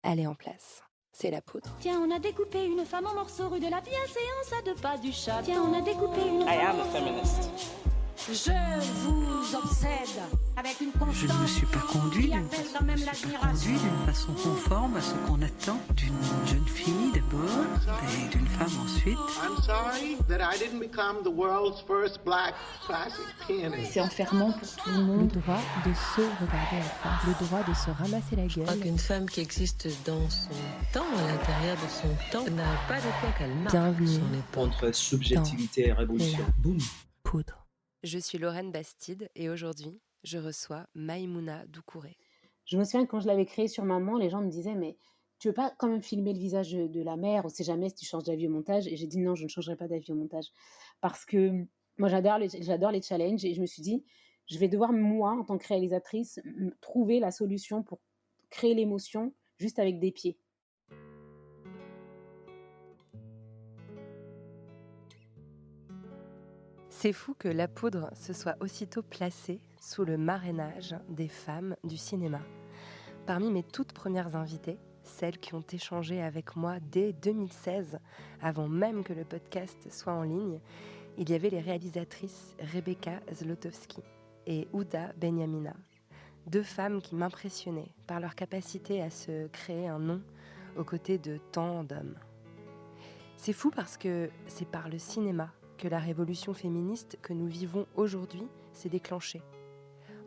elle est en place. C'est la poudre. Tiens, on a découpé une femme en morceaux rue de la bienséance à 2 pas du chat. Tiens, on a découpé une femme... I am a feminist. Je vous obsède avec une constance. Je ne me suis pas conduite d'une façon conforme à ce qu'on attend d'une jeune fille d'abord et d'une femme ensuite. I'm sorry that I didn't become the world's first black classic pianist. C'est enfermant pour tout le monde. Le droit de se regarder en face, le droit de se ramasser la Je crois gueule. qu'une femme qui existe dans son temps, à l'intérieur de son temps, n'a pas de quoi qu'elle marque Bienvenue son époque. Entre subjectivité et révolution. la Boum. poudre. Je suis Lorraine Bastide et aujourd'hui, je reçois Maïmouna Doucouré. Je me souviens que quand je l'avais créé sur Maman, les gens me disaient « Mais tu veux pas quand même filmer le visage de la mère? On sait jamais si tu changes d'avis au montage. » Et j'ai dit « Non, je ne changerai pas d'avis au montage. » Parce que moi, j'adore les challenges et je me suis dit « Je vais devoir, moi, en tant que réalisatrice, trouver la solution pour créer l'émotion juste avec des pieds. » C'est fou que la poudre se soit aussitôt placée sous le marrainage des femmes du cinéma. Parmi mes toutes premières invitées, celles qui ont échangé avec moi dès 2016, avant même que le podcast soit en ligne, il y avait les réalisatrices Rebecca Zlotowski et Ouda Benyamina. 2 femmes qui m'impressionnaient par leur capacité à se créer un nom aux côtés de tant d'hommes. C'est fou parce que c'est par le cinéma que la révolution féministe que nous vivons aujourd'hui s'est déclenchée.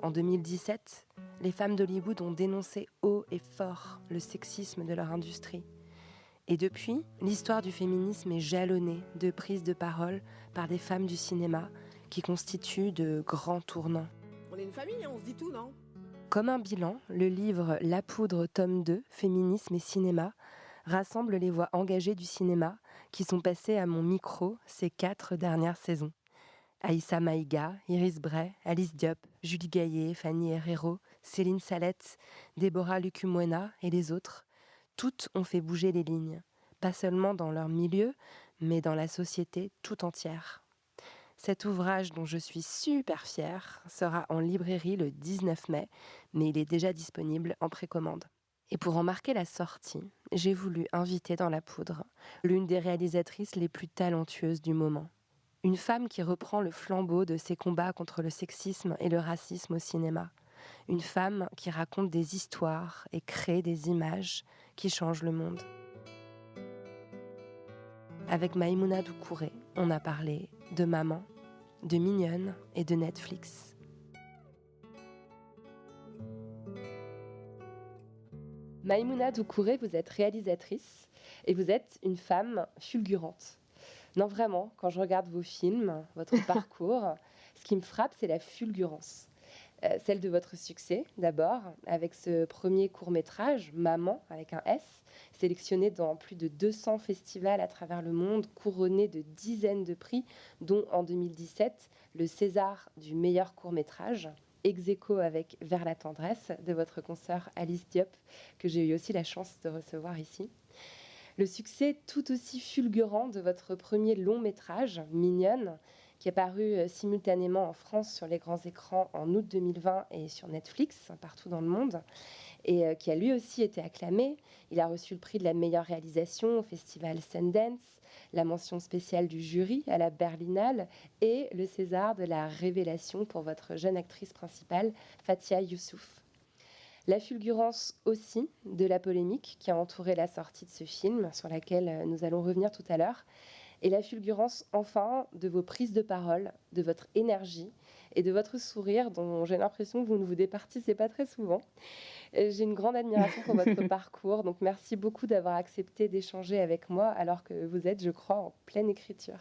En 2017, les femmes d'Hollywood ont dénoncé haut et fort le sexisme de leur industrie. Et depuis, l'histoire du féminisme est jalonnée de prises de parole par des femmes du cinéma qui constituent de grands tournants. On est une famille, on se dit tout, non ? Comme un bilan, le livre La Poudre, tome 2, Féminisme et cinéma, rassemble les voix engagées du cinéma qui sont passées à mon micro ces 4 dernières saisons. Aïssa Maïga, Iris Bray, Alice Diop, Julie Gaillet, Fanny Herrero, Céline Salette, Déborah Lucumwena et les autres, toutes ont fait bouger les lignes, pas seulement dans leur milieu, mais dans la société tout entière. Cet ouvrage dont je suis super fière sera en librairie le 19 mai, mais il est déjà disponible en précommande. Et pour en marquer la sortie, j'ai voulu inviter dans la poudre l'une des réalisatrices les plus talentueuses du moment. Une femme qui reprend le flambeau de ses combats contre le sexisme et le racisme au cinéma. Une femme qui raconte des histoires et crée des images qui changent le monde. Avec Maïmouna Doucouré, on a parlé de Maman, de Mignonne et de Netflix. Maïmouna Doucouré, vous êtes réalisatrice et vous êtes une femme fulgurante. Non, vraiment, quand je regarde vos films, votre parcours, ce qui me frappe, c'est la fulgurance. Celle de votre succès, d'abord, avec ce premier court-métrage, Maman, avec un S, sélectionné dans plus de 200 festivals à travers le monde, couronné de dizaines de prix, dont en 2017, le César du meilleur court-métrage, ex aequo avec Vers la tendresse, de votre consoeur Alice Diop, que j'ai eu aussi la chance de recevoir ici. Le succès tout aussi fulgurant de votre premier long-métrage, Mignonne, qui est paru simultanément en France sur les grands écrans en août 2020 et sur Netflix, partout dans le monde, et qui a lui aussi été acclamé. Il a reçu le prix de la meilleure réalisation au festival Sundance, la mention spéciale du jury à la Berlinale et le César de la révélation pour votre jeune actrice principale, Fatia Youssouf. La fulgurance aussi de la polémique qui a entouré la sortie de ce film, sur laquelle nous allons revenir tout à l'heure, et la fulgurance enfin de vos prises de parole, de votre énergie et de votre sourire dont j'ai l'impression que vous ne vous départissez pas très souvent. J'ai une grande admiration pour votre parcours, donc merci beaucoup d'avoir accepté d'échanger avec moi alors que vous êtes, je crois, en pleine écriture.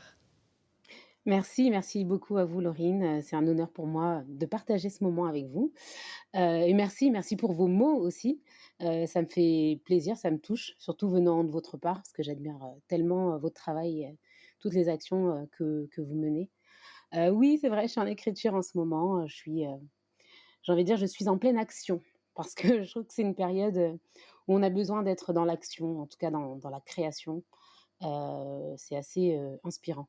Merci beaucoup à vous, Laurine. C'est un honneur pour moi de partager ce moment avec vous. Et merci pour vos mots aussi. Ça me fait plaisir, ça me touche, surtout venant de votre part, parce que j'admire tellement votre travail, toutes les actions que vous menez. Oui, c'est vrai, je suis en écriture en ce moment. J'ai envie de dire, je suis en pleine action, parce que je trouve que c'est une période où on a besoin d'être dans l'action, en tout cas dans la création. C'est assez inspirant.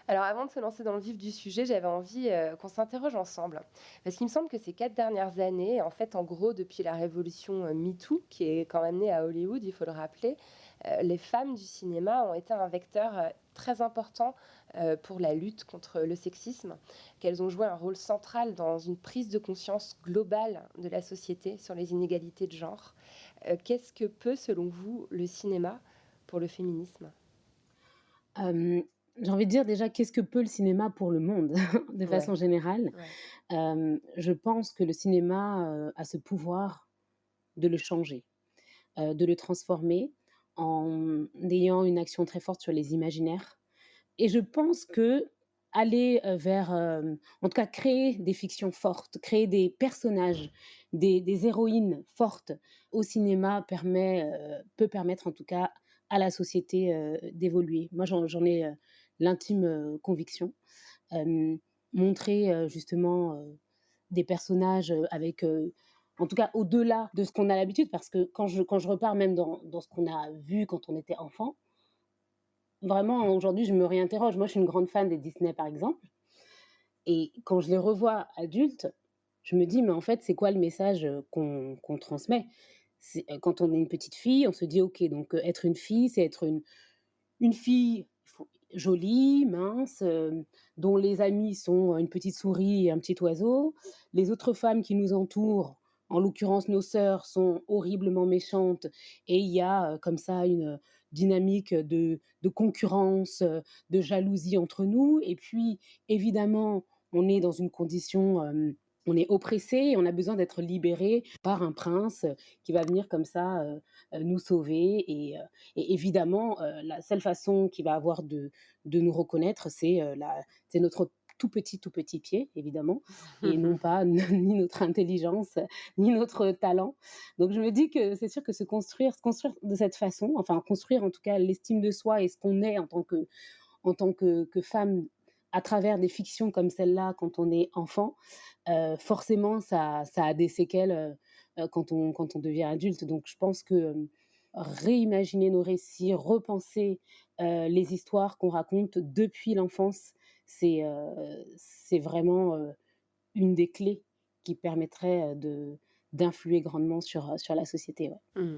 Alors avant de se lancer dans le vif du sujet, j'avais envie qu'on s'interroge ensemble. Parce qu'il me semble que ces 4 dernières années, en fait, en gros, depuis la révolution MeToo, qui est quand même née à Hollywood, il faut le rappeler, les femmes du cinéma ont été un vecteur très important pour la lutte contre le sexisme, qu'elles ont joué un rôle central dans une prise de conscience globale de la société sur les inégalités de genre. Qu'est-ce que peut, selon vous, le cinéma pour le féminisme? Hem, j'ai envie de dire déjà, qu'est-ce que peut le cinéma pour le monde? De Ouais, façon générale. ouais. Je pense que le cinéma, a ce pouvoir de le changer, de le transformer en ayant une action très forte sur les imaginaires. Et je pense qu'aller, vers, en tout cas créer des fictions fortes, créer des personnages, des héroïnes fortes au cinéma peut permettre en tout cas à la société, d'évoluer. Moi j'en ai, l'intime, conviction. Hem, montrer, justement, des personnages, avec, en tout cas au-delà de ce qu'on a l'habitude parce que quand je repars même dans ce qu'on a vu quand on était enfant, vraiment, aujourd'hui, je me réinterroge. Moi, je suis une grande fan des Disney, par exemple, et quand je les revois adultes, je me dis: «Mais en fait, c'est quoi le message, qu'on transmet?» C'est, quand on est une petite fille, on se dit: «OK, donc être une fille, c'est être une fille jolie, mince, dont les amis sont une petite souris et un petit oiseau. Les autres femmes qui nous entourent, en l'occurrence nos sœurs, sont horriblement méchantes et il y a, comme ça une dynamique de concurrence, de jalousie entre nous et puis évidemment, on est dans une condition, on est oppressé et on a besoin d'être libéré par un prince, qui va venir comme ça, nous sauver et évidemment, la seule façon qu'il va avoir de nous reconnaître, c'est notre tout petit pied, évidemment, et non pas ni notre intelligence, ni notre talent. Donc je me dis que c'est sûr que se construire de cette façon, enfin construire en tout cas l'estime de soi et ce qu'on est en tant que femme à travers des fictions comme celle-là quand on est enfant, forcément ça a des séquelles, quand on devient adulte. Donc je pense que, réimaginer nos récits, repenser, les histoires qu'on raconte depuis l'enfance, c'est vraiment, une des clés qui permettrait, d'influer grandement sur la société, ouais. Mmh.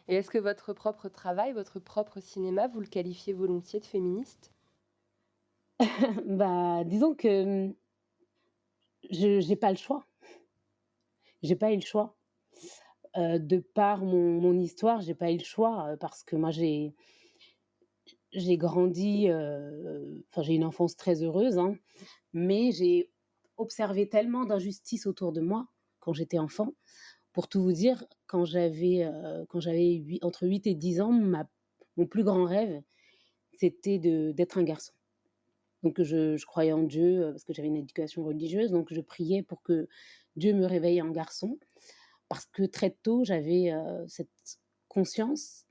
Et est-ce que votre propre travail, votre propre cinéma, vous le qualifiez volontiers de féministe? Bah, disons que, je j'ai pas le choix. J'ai pas eu le choix. De par mon histoire, j'ai pas eu le choix, parce que moi j'ai grandi, enfin j'ai une enfance très heureuse, hein, mais j'ai observé tellement d'injustices autour de moi quand j'étais enfant. Pour tout vous dire, quand j'avais entre 8 et 10 ans, mon plus grand rêve, c'était d'être un garçon. Donc je croyais en Dieu, parce que j'avais une éducation religieuse, donc je priais pour que Dieu me réveille en garçon. Parce que très tôt, j'avais, cette conscience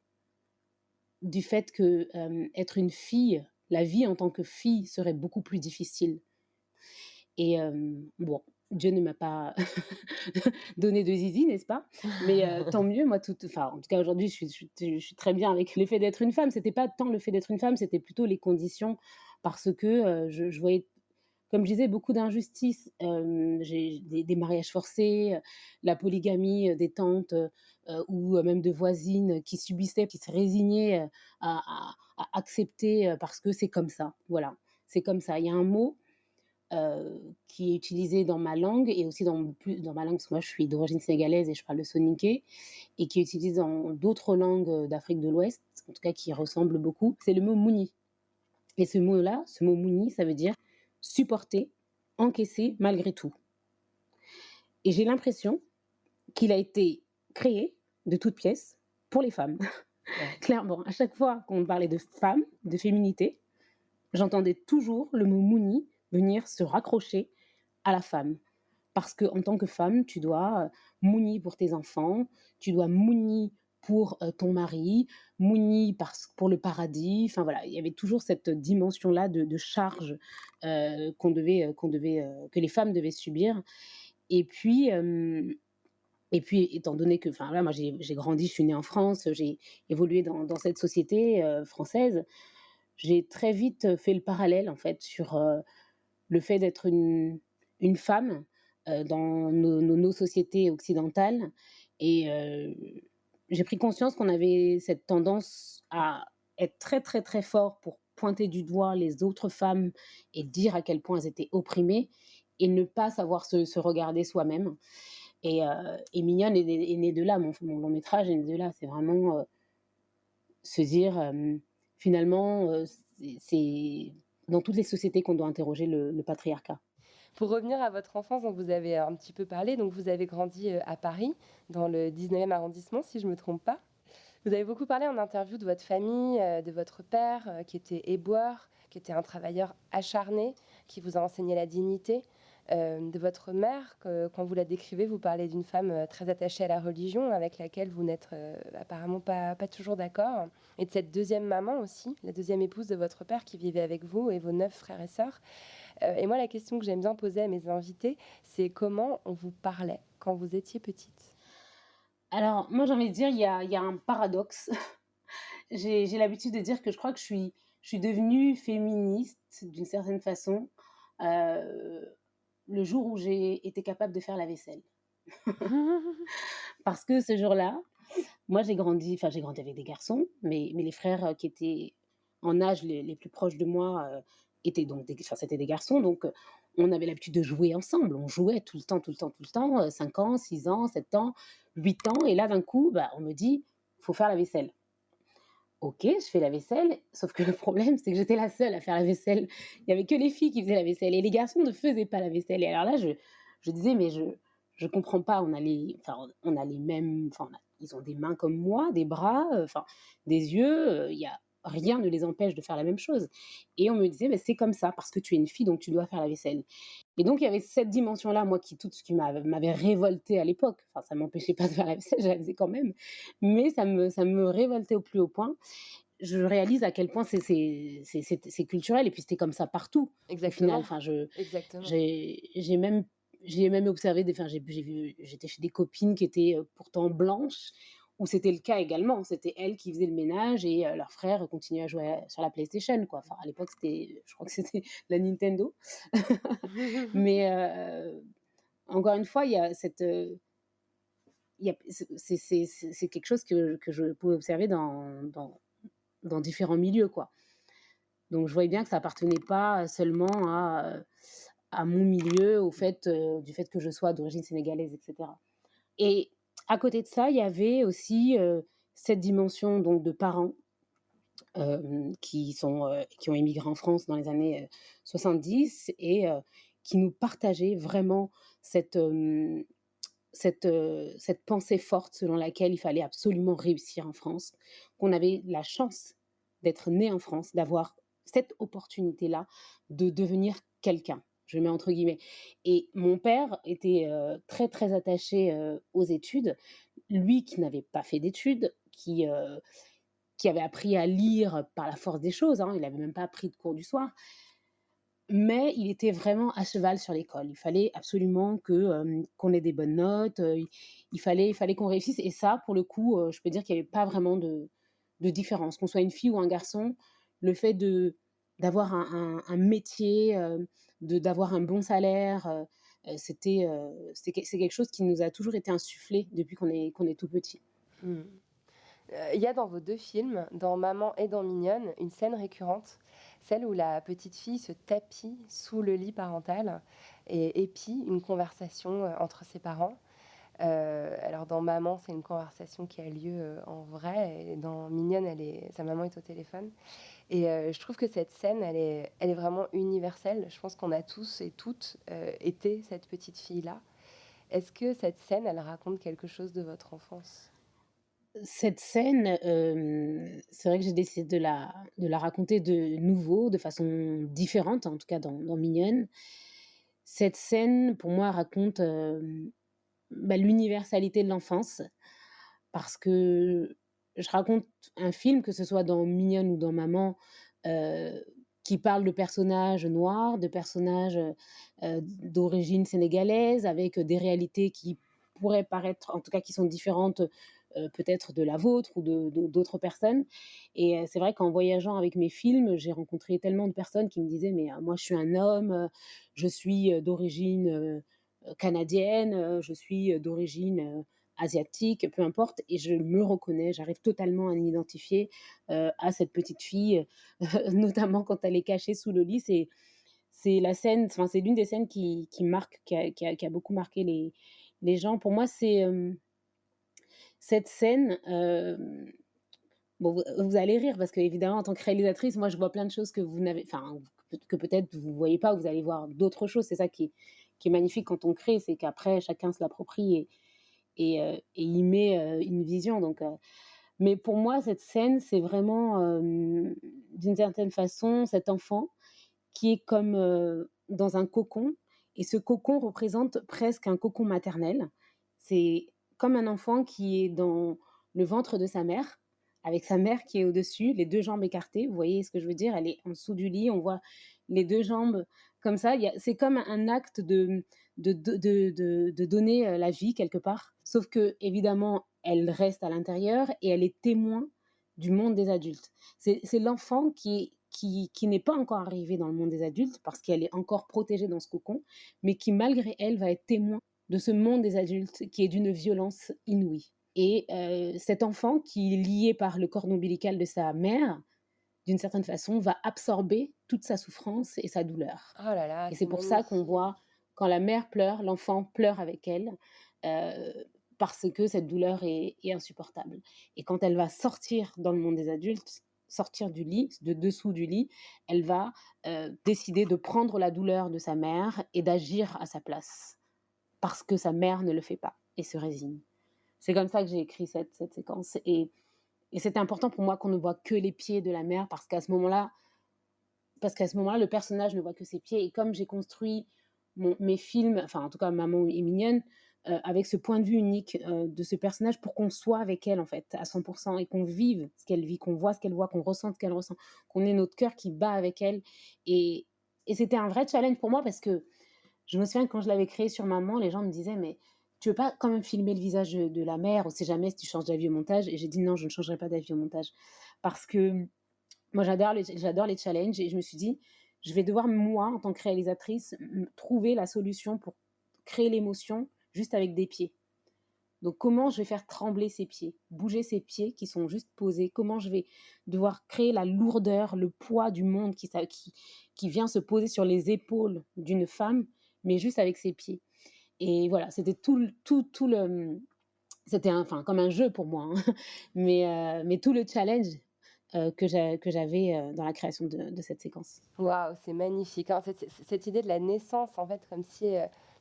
du fait que, être une fille, la vie en tant que fille serait beaucoup plus difficile et bon, Dieu ne m'a pas donné de zizi, n'est-ce pas? Mais tant mieux, moi enfin, en tout cas aujourd'hui, je suis très bien avec le fait d'être une femme. C'était pas tant le fait d'être une femme, c'était plutôt les conditions parce que, je voyais, comme je disais, beaucoup d'injustices. J'ai des mariages forcés, la polygamie, des tantes, ou même de voisines qui subissaient, qui se résignaient, à accepter, parce que c'est comme ça, voilà. C'est comme ça. Il y a un mot, qui est utilisé dans ma langue et aussi dans ma langue, parce que moi je suis d'origine sénégalaise et je parle le soninké et qui est utilisé dans d'autres langues, d'Afrique de l'Ouest, en tout cas qui ressemblent beaucoup, c'est le mot «mouni» et ce mot-là, ce mot «mouni», ça veut dire supporter, encaisser malgré tout et j'ai l'impression qu'il a été créé de toutes pièces pour les femmes. Ouais. Clairement, à chaque fois qu'on parlait de femmes, de féminité, j'entendais toujours le mot «mouni» venir se raccrocher à la femme. Parce qu'en tant que femme, tu dois, mouni pour tes enfants, tu dois mouni pour, ton mari, mouni pour le paradis. Enfin voilà, il y avait toujours cette dimension-là de charge, que les femmes devaient subir et puis, étant donné que enfin voilà, moi j'ai grandi, je suis née en France, j'ai évolué dans cette société, française. j'ai très vite fait le parallèle, en fait, sur le fait d'être une femme dans nos sociétés occidentales. Et j'ai pris conscience qu'on avait cette tendance à être très, très, très fort pour pointer du doigt les autres femmes et dire à quel point elles étaient opprimées et ne pas savoir se regarder soi-même. Et Mignonne est née de là, mon long métrage est né de là. C'est vraiment se dire, finalement, c'est dans toutes les sociétés qu'on doit interroger le patriarcat. Pour revenir à votre enfance dont vous avez un petit peu parlé, donc vous avez grandi à Paris, dans le 19e arrondissement, si je ne me trompe pas. Vous avez beaucoup parlé en interview de votre famille, de votre père qui était éboueur, qui était un travailleur acharné, qui vous a enseigné la dignité. De votre mère, quand vous la décrivez, vous parlez d'une femme très attachée à la religion, avec laquelle vous n'êtes apparemment pas toujours d'accord. Et de cette deuxième maman aussi, la deuxième épouse de votre père qui vivait avec vous et vos 9 frères et sœurs. Et moi, la question que j'aime bien poser à mes invités, c'est comment on vous parlait quand vous étiez petite? Alors, moi, j'ai envie de dire, il y a un paradoxe. J'ai l'habitude de dire que je crois que je suis devenue féministe d'une certaine façon le jour où j'ai été capable de faire la vaisselle. Parce que ce jour-là, moi, j'ai grandi avec des garçons, mais les frères qui étaient en âge les plus proches de moi étaient donc c'était des garçons, donc on avait l'habitude de jouer ensemble. On jouait tout le temps, tout le temps, tout le temps, 5 ans, 6 ans, 7 ans, 8 ans, et là, d'un coup, bah, on me dit, faut faire la vaisselle. Ok, je fais la vaisselle, sauf que le problème, c'est que j'étais la seule à faire la vaisselle. Il n'y avait que les filles qui faisaient la vaisselle, et les garçons ne faisaient pas la vaisselle. Et alors là, je disais, mais je comprends pas, on a les mêmes, ils ont des mains comme moi, des bras, des yeux, il y a rien ne les empêche de faire la même chose. Et on me disait, mais c'est comme ça, parce que tu es une fille, donc tu dois faire la vaisselle. Et donc, il y avait cette dimension-là, moi, qui m'avait révoltée à l'époque. Enfin, ça m'empêchait pas de faire la vaisselle, je la faisais quand même. Mais ça me révoltait au plus haut point. Je réalise à quel point c'est culturel, et puis c'était comme ça partout, au final. Exactement, exactement. J'ai même observé j'étais chez des copines qui étaient pourtant blanches, où c'était le cas également. C'était elles qui faisaient le ménage et leurs frères continuaient à jouer sur la PlayStation, quoi. Enfin, à l'époque, je crois que c'était la Nintendo. Mais encore une fois, il y a cette, c'est quelque chose que je pouvais observer dans différents milieux, quoi. Donc je voyais bien que ça appartenait pas seulement à mon milieu, du fait que je sois d'origine sénégalaise, etc. Et à côté de ça, il y avait aussi cette dimension donc de parents qui ont émigré en France dans les années 70 et qui nous partageaient vraiment cette, cette pensée forte selon laquelle il fallait absolument réussir en France, qu'on avait la chance d'être né en France, d'avoir cette opportunité-là de devenir quelqu'un. Je mets entre guillemets. Et mon père était très, très attaché aux études. Lui qui n'avait pas fait d'études, qui avait appris à lire par la force des choses, hein, il n'avait même pas pris de cours du soir, mais il était vraiment à cheval sur l'école. Il fallait absolument qu'on ait des bonnes notes, il fallait qu'on réussisse. Et ça, pour le coup, je peux dire qu'il n'y avait pas vraiment de différence. Qu'on soit une fille ou un garçon, le fait d'avoir un métier, d'avoir un bon salaire, c'est quelque chose qui nous a toujours été insufflé depuis qu'on est tout petit. Mmh. Il y a dans vos 2 films, dans Maman et dans Mignonne, une scène récurrente, celle où la petite fille se tapit sous le lit parental et épie une conversation entre ses parents. Alors dans Maman, c'est une conversation qui a lieu en vrai, et dans Mignonne, sa maman est au téléphone. Et je trouve que cette scène, elle est vraiment universelle. Je pense qu'on a tous et toutes été cette petite fille-là. Est-ce que cette scène, elle raconte quelque chose de votre enfance? Cette scène, c'est vrai que j'ai décidé de la raconter de nouveau, de façon différente, en tout cas dans Mignonne. Cette scène, pour moi, raconte, l'universalité de l'enfance, parce que je raconte un film, que ce soit dans Mignonne ou dans Maman, heu, qui parle de personnages noirs, de personnages, d'origine sénégalaise, avec des réalités qui pourraient paraître, en tout cas qui sont différentes, peut-être de la vôtre ou d'autres personnes. Et c'est vrai qu'en voyageant avec mes films, j'ai rencontré tellement de personnes qui me disaient: «Mais moi, je suis un homme, je suis d'origine canadienne, je suis d'origine asiatique, peu importe, et je me reconnais, j'arrive totalement à m'identifier à cette petite fille, notamment quand elle est cachée sous le lit. C'est la scène, enfin, c'est l'une des scènes qui marque, qui a beaucoup marqué les gens. Pour moi, c'est cette scène. Bon, vous allez rire parce qu'évidemment, en tant que réalisatrice, moi, je vois plein de choses que vous n'avez, enfin, que peut-être vous ne voyez pas, ou vous allez voir d'autres choses. C'est ça qui est magnifique quand on crée, c'est qu'après, chacun se l'approprie et y met une vision. Donc, mais pour moi, cette scène, c'est vraiment, d'une certaine façon, cet enfant qui est comme dans un cocon, et ce cocon représente presque un cocon maternel. C'est comme un enfant qui est dans le ventre de sa mère, avec sa mère qui est au-dessus, les deux jambes écartées. Vous voyez ce que je veux dire? Elle est en dessous du lit, on voit les deux jambes comme ça. C'est comme un acte de donner la vie quelque part. Sauf que, évidemment, elle reste à l'intérieur et elle est témoin du monde des adultes. C'est l'enfant qui n'est pas encore arrivé dans le monde des adultes parce qu'elle est encore protégée dans ce cocon, mais qui, malgré elle, va être témoin de ce monde des adultes qui est d'une violence inouïe. Et cet enfant, qui est lié par le cordon ombilical de sa mère, d'une certaine façon, va absorber toute sa souffrance et sa douleur. Oh là là, Et c'est c'est pour ça qu'on magnifique. voit, quand la mère pleure, l'enfant pleure avec elle, parce que cette douleur est insupportable. Et quand elle va sortir dans le monde des adultes, sortir du lit, de dessous du lit, elle va décider de prendre la douleur de sa mère et d'agir à sa place, parce que sa mère ne le fait pas et se résigne. C'est comme ça que j'ai écrit cette séquence. Et c'était important pour moi qu'on ne voit que les pieds de la mère, parce qu'à ce moment-là, le personnage ne voit que ses pieds. Et comme j'ai construit mes films, enfin en tout cas Maman est mignonne, avec ce point de vue unique de ce personnage, pour qu'on soit avec elle en fait à 100%, et qu'on vive ce qu'elle vit, qu'on voit ce qu'elle voit, qu'on ressent ce qu'elle ressent, qu'on ait notre cœur qui bat avec elle. Et c'était un vrai challenge pour moi, parce que je me souviens que quand je l'avais créé sur Maman, les gens me disaient: mais tu veux pas quand même filmer le visage de la mère, on sait jamais si tu changes d'avis au montage. Et j'ai dit non, je ne changerai pas d'avis au montage, parce que moi j'adore les challenges, et je me suis dit, je vais devoir, moi, en tant que réalisatrice, trouver la solution pour créer l'émotion juste avec des pieds. Donc comment je vais faire trembler ses pieds, bouger ses pieds qui sont juste posés, comment je vais devoir créer la lourdeur, le poids du monde qui vient se poser sur les épaules d'une femme, mais juste avec ses pieds. Et voilà, c'était tout le... C'était comme un jeu pour moi, hein. Mais tout le challenge que j'avais dans la création de cette séquence. Waouh, c'est magnifique, hein. Cette idée de la naissance, en fait, comme si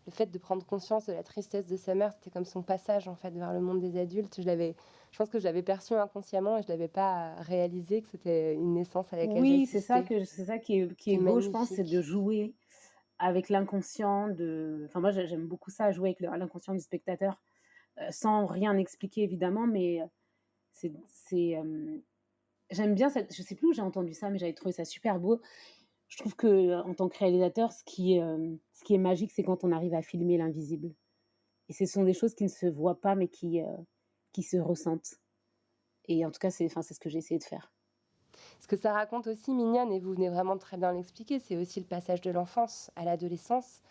le fait de prendre conscience de la tristesse de sa mère, c'était comme son passage, en fait, vers le monde des adultes. Je pense que je l'avais perçu inconsciemment et je l'avais pas réalisé que c'était une naissance à laquelle Oui, j'assistais. c'est ça qui est C'est beau, je pense, c'est de magnifique. jouer avec l'inconscient enfin moi j'aime beaucoup ça, jouer avec l'inconscient du spectateur, sans rien expliquer évidemment, mais j'aime bien je sais plus où j'ai entendu ça, mais j'avais trouvé ça super beau. Je trouve que en tant que réalisateur, ce qui est magique, c'est quand on arrive à filmer l'invisible. Et ce sont des choses qui ne se voient pas, mais qui se ressentent. Et en tout cas, c'est ce que j'ai essayé de faire. Ce que ça raconte aussi, Mignonne, et vous venez vraiment de très bien l'expliquer, c'est aussi le passage de l'enfance à l'adolescence,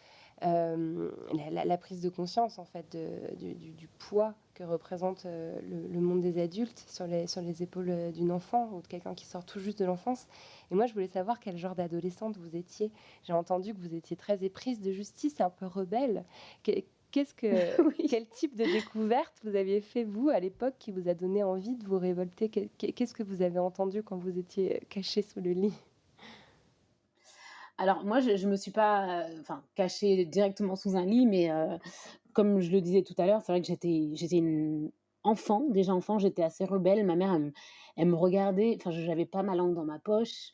la prise de conscience, en fait, du poids que représente le monde des adultes sur les épaules d'une enfant ou de quelqu'un qui sort tout juste de l'enfance. Et moi, je voulais savoir quel genre d'adolescente vous étiez. J'ai entendu que vous étiez très éprise de justice, un peu rebelle. Oui. Quel type de découverte vous aviez fait, vous, à l'époque, qui vous a donné envie de vous révolter? Qu'est-ce que vous avez entendu quand vous étiez cachée sous le lit? Alors moi, je me suis pas cachée directement sous un lit, mais comme je le disais tout à l'heure, c'est vrai que j'étais une enfant. Déjà enfant, j'étais assez rebelle. Ma mère, elle me regardait. Enfin, j'avais pas ma langue dans ma poche.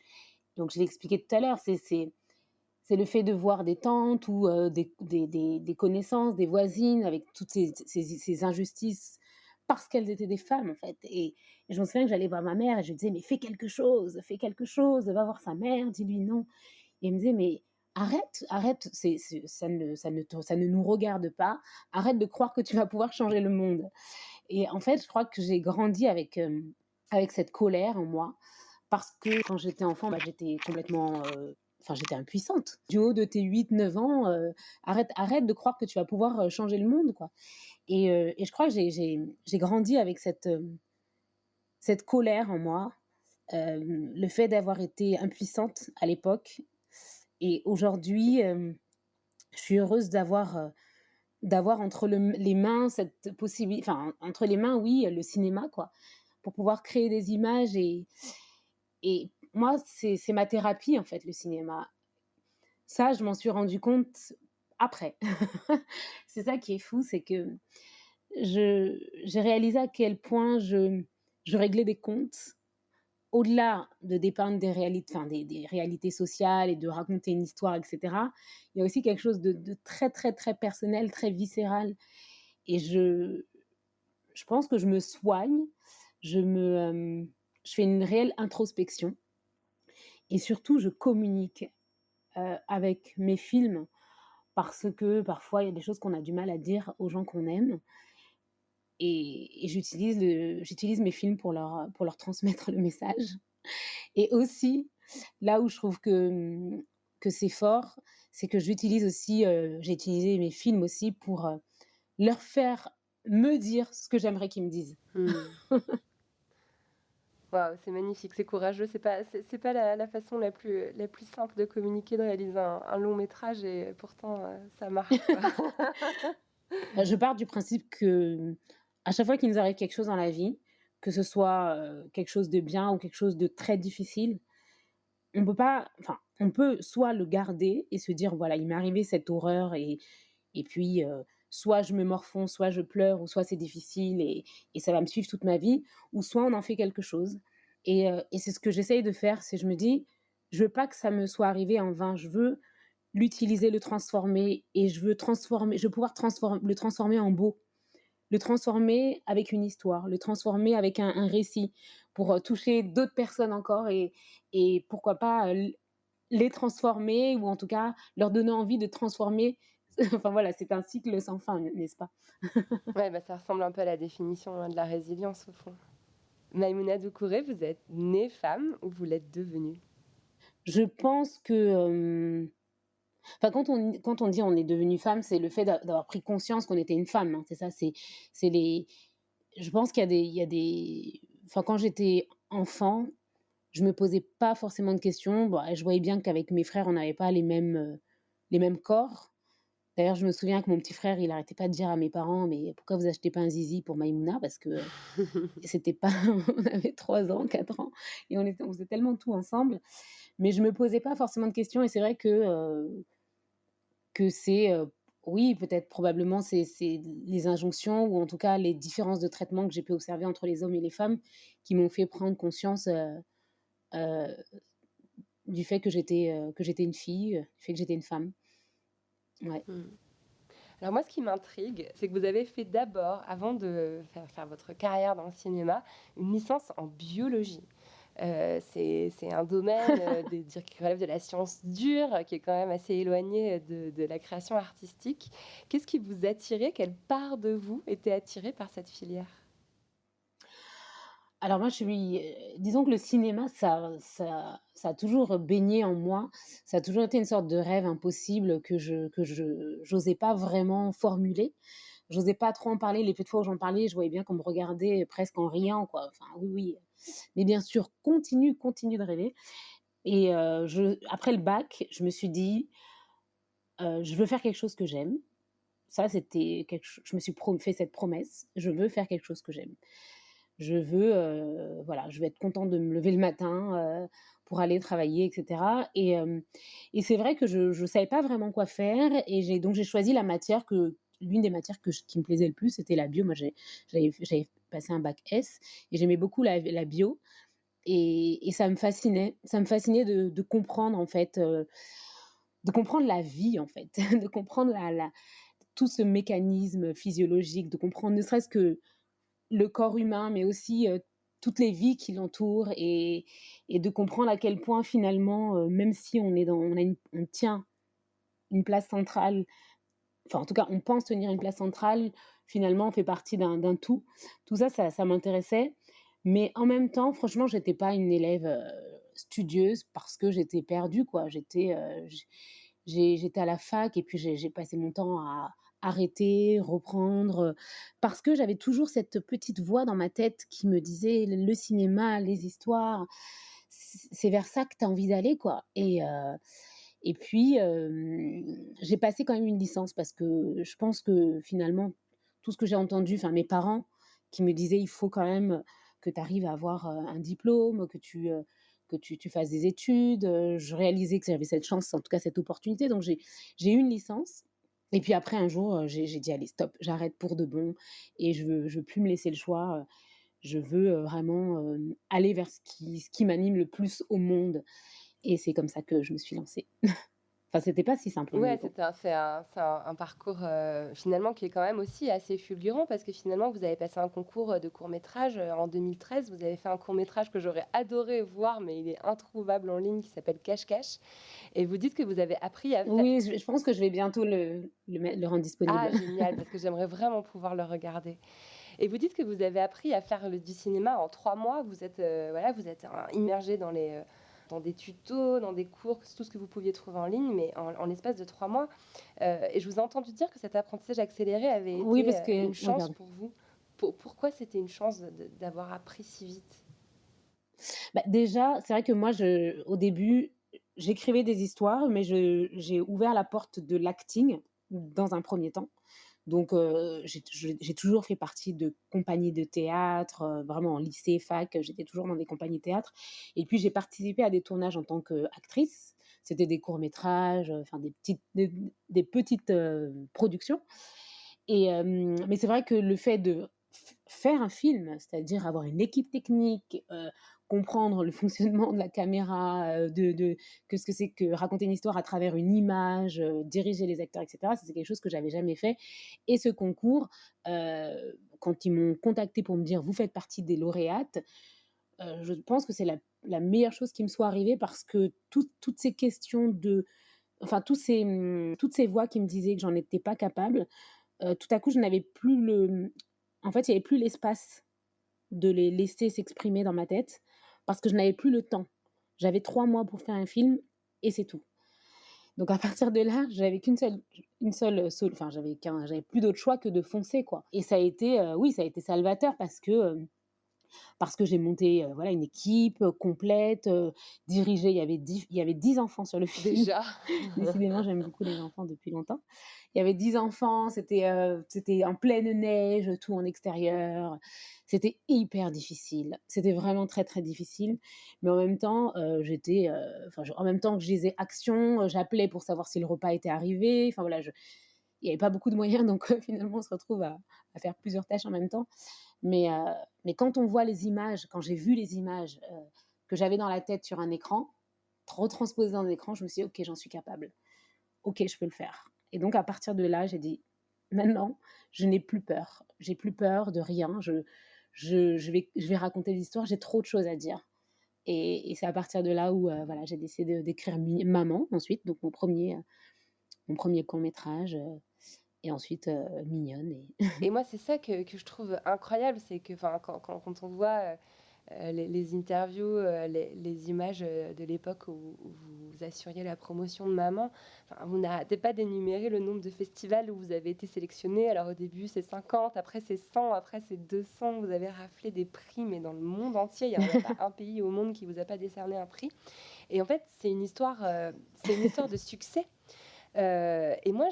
Donc, je l'ai expliqué tout à l'heure. C'est le fait de voir des tantes ou des connaissances, des voisines avec toutes ces injustices, parce qu'elles étaient des femmes, en fait. Et je me souviens que j'allais voir ma mère et je lui disais: mais fais quelque chose, va voir sa mère, dis-lui non. Et il me disait: mais arrête, ça ne nous regarde pas, arrête de croire que tu vas pouvoir changer le monde. Et en fait, je crois que j'ai grandi avec cette colère en moi parce que quand j'étais enfant, bah, j'étais complètement, enfin, j'étais impuissante. Du haut de tes 8, 9 ans, arrête de croire que tu vas pouvoir, changer le monde, quoi. Et je crois que j'ai grandi avec cette colère en moi, le fait d'avoir été impuissante à l'époque et aujourd'hui, je suis heureuse d'avoir entre les mains cette possibilité, enfin, entre les mains, oui, le cinéma, quoi, pour pouvoir créer des images et moi, c'est ma thérapie, en fait, le cinéma. Ça, je m'en suis rendu compte après. C'est ça qui est fou, c'est que j'ai réalisé à quel point je réglais des comptes. Au-delà de dépeindre des réalités, enfin des réalités sociales et de raconter une histoire, et cetera, il y a aussi quelque chose de très, très, très personnel, très viscéral et je pense que je me soigne, je fais une réelle introspection et surtout je communique, avec mes films parce que parfois il y a des choses qu'on a du mal à dire aux gens qu'on aime et j'utilise mes films pour leur transmettre le message. Et aussi, là où je trouve que c'est fort, c'est que j'utilise aussi, j'ai utilisé mes films aussi pour, leur faire me dire ce que j'aimerais qu'ils me disent. Mmh. Waouh, c'est magnifique, c'est courageux. C'est pas la façon la plus simple de communiquer, de réaliser un long métrage et pourtant, ça marche, quoi. Je pars du principe que à chaque fois qu'il nous arrive quelque chose dans la vie, que ce soit, quelque chose de bien ou quelque chose de très difficile, on peut pas enfin, on peut soit le garder et se dire: «Voilà, il m'est arrivé cette horreur et puis, soit je me morfonds, soit je pleure ou soit c'est difficile et ça va me suivre toute ma vie» ou soit on en fait quelque chose et c'est ce que j'essaye de faire, c'est je me dis: «Je veux pas que ça me soit arrivé en vain, je veux l'utiliser, le transformer et je veux pouvoir le transformer en beau, le transformer avec une histoire, le transformer avec un récit pour, toucher d'autres personnes encore et pourquoi pas, les transformer ou en tout cas leur donner envie de transformer». Enfin voilà, c'est un cycle sans fin, n'est-ce pas? Ouais, bah, ça ressemble un peu à la définition, de la résilience, au fond. Maïmouna Doucouré, vous êtes née femme ou vous l'êtes devenue? Je pense que, enfin quand on dit on est devenue femme, c'est le fait d'avoir pris conscience qu'on était une femme, hein, c'est ça, c'est les je pense qu'il y a des enfin quand j'étais enfant, je me posais pas forcément de questions. Bon, je voyais bien qu'avec mes frères, on n'avait pas les mêmes corps. D'ailleurs, je me souviens que mon petit frère, il arrêtait pas de dire à mes parents: «Mais pourquoi vous achetez pas un zizi pour Maïmouna?» parce que c'était pas on avait 3 ans, 4 ans et on faisait tellement tout ensemble. Mais je me posais pas forcément de questions et c'est vrai que c'est, oui, peut-être probablement c'est les injonctions ou en tout cas les différences de traitement que j'ai pu observer entre les hommes et les femmes qui m'ont fait prendre conscience, heu, du fait que j'étais une fille, du fait que j'étais une femme. Ouais. Mmh. Alors moi, ce qui m'intrigue, c'est que vous avez fait d'abord, avant de faire votre carrière dans le cinéma, une licence en biologie. C'est un domaine, qui relève de la science dure, qui est quand même assez éloigné, de la création artistique. Qu'est-ce qui vous attirait? Quelle part de vous était attirée par cette filière? Alors moi, je suis, disons que le cinéma, ça a toujours baigné en moi. Ça a toujours été une sorte de rêve impossible que je j'osais pas vraiment formuler. J'osais pas trop en parler. Les peu de fois où j'en parlais, je voyais bien qu'on me regardait presque en riant, quoi. Enfin, oui, oui, mais bien sûr, continue de rêver et je après le bac, je me suis dit: «Je veux faire quelque chose que j'aime». Ça, c'était quelque ch je me suis fait cette promesse: «Je veux faire quelque chose que j'aime». Je veux, voilà, je veux être contente de me lever le matin, pour aller travailler et cetera et c'est vrai que je savais pas vraiment quoi faire et j'ai choisi la matière que l'une des matières qui me plaisait le plus, c'était la bio. Moi, j'avais passé un bac S et j'aimais beaucoup la bio et ça me fascinait. Ça me fascinait de comprendre, en fait, de comprendre la vie, en fait, de comprendre la tout ce mécanisme physiologique, de comprendre ne serait-ce que le corps humain, mais aussi, toutes les vies qui l'entourent et de comprendre à quel point finalement, même si on tient une place centrale, enfin en tout cas on pense tenir une place centrale, finalement, on fait partie d'un tout. Tout ça, ça m'intéressait. Mais en même temps, franchement, j'étais pas une élève studieuse parce que j'étais perdue, quoi. J'étais à la fac et puis j'ai passé mon temps à arrêter, reprendre, parce que j'avais toujours cette petite voix dans ma tête qui me disait: «Le cinéma, les histoires, c'est vers ça que tu as envie d'aller, quoi». Et puis, j'ai passé quand même une licence parce que je pense que finalement, tout ce que j'ai entendu, enfin mes parents qui me disaient: «Il faut quand même que tu arrives à avoir, un diplôme, que tu fasses des études», je réalisais que j'avais cette chance, en tout cas cette opportunité, donc j'ai eu une licence et puis après un jour, j'ai dit: «Allez stop, j'arrête pour de bon et je veux plus me laisser le choix, je veux, vraiment, aller vers ce qui m'anime le plus au monde», et c'est comme ça que je me suis lancée. Enfin, c'était pas si simple, mais Ouais, bon. c'est un parcours, finalement qui est quand même aussi assez fulgurant parce que finalement vous avez passé un concours, de court-métrage, en 2013. Vous avez fait un court-métrage que j'aurais adoré voir, mais il est introuvable en ligne, qui s'appelle Cache-Cache, et vous dites que vous avez appris à faire. Oui, je pense que je vais bientôt le rendre disponible. Ah génial, parce que j'aimerais vraiment pouvoir le regarder, et vous dites que vous avez appris à faire du cinéma en 3 mois. Vous êtes, voilà, vous êtes, immergé dans des tutos, dans des cours, tout ce que vous pouviez trouver en ligne, mais en l'espace de 3 mois. Et je vous ai entendu dire que cet apprentissage accéléré avait Oui, été, parce que une oui, chance pardon. pour vous. Pourquoi c'était une chance d'avoir appris si vite? Bah, déjà, c'est vrai que moi, au début, j'écrivais des histoires, mais j'ai ouvert la porte de l'acting dans un premier temps. Donc, j'ai toujours fait partie de compagnies de théâtre, vraiment en lycée, fac, j'étais toujours dans des compagnies de théâtre et puis j'ai participé à des tournages en tant qu'actrice. C'était des courts-métrages, enfin des petites, productions mais c'est vrai que le fait de faire un film, c'est-à-dire avoir une équipe technique, comprendre le fonctionnement de la caméra, de ce que c'est que raconter une histoire à travers une image, diriger les acteurs et cetera, ça c'est quelque chose que j'avais jamais fait et ce concours, quand ils m'ont contactée pour me dire: «Vous faites partie des lauréates», je pense que c'est la meilleure chose qui me soit arrivée parce que toutes ces questions enfin toutes ces voix qui me disaient que j'en étais pas capable, tout à coup, je n'avais plus en fait, il y avait plus l'espace de les laisser s'exprimer dans ma tête parce que je n'avais plus le temps. J'avais 3 mois pour faire un film et c'est tout. Donc à partir de là, j'avais une seule enfin, j'avais plus d'autre choix que de foncer, quoi, et ça a été, oui, ça a été salvateur parce que j'ai monté, voilà, une équipe, complète, dirigée. Il y avait 10 enfants sur le film. Déjà? Décidément, j'aime beaucoup les enfants depuis longtemps. Il y avait 10 enfants, c'était en pleine neige, tout en extérieur. C'était hyper difficile. C'était vraiment très, très difficile. Mais en même temps, en même temps que je disais action, j'appelais pour savoir si le repas était arrivé. Enfin voilà, il n'y avait pas beaucoup de moyens, donc finalement, on se retrouve à faire plusieurs tâches en même temps. Mais quand on voit les images, quand j'ai vu les images que j'avais dans la tête sur un écran, retransposées dans un écran, je me suis dit: «OK, j'en suis capable. OK, je peux le faire». Et donc à partir de là, j'ai dit: «Maintenant, je n'ai plus peur. J'ai plus peur de rien. Je vais raconter l'histoire, j'ai trop de choses à dire». Et c'est à partir de là où, voilà, j'ai décidé d'écrire Maman ensuite, donc mon premier court-métrage, et ensuite, Mignonne Et moi, c'est ça que je trouve incroyable, c'est que, enfin, quand on voit, les interviews, les images, de l'époque où vous assuriez la promotion de Maman, enfin, vous n'arrêtez pas d'énumérer le nombre de festivals où vous avez été sélectionnés. Alors au début, c'est 50, après c'est 100, après c'est 200. Vous avez raflé des prix, mais dans le monde entier. Il y a pas un pays au monde qui vous a pas décerné un prix, et en fait, c'est une histoire de succès. Et moi,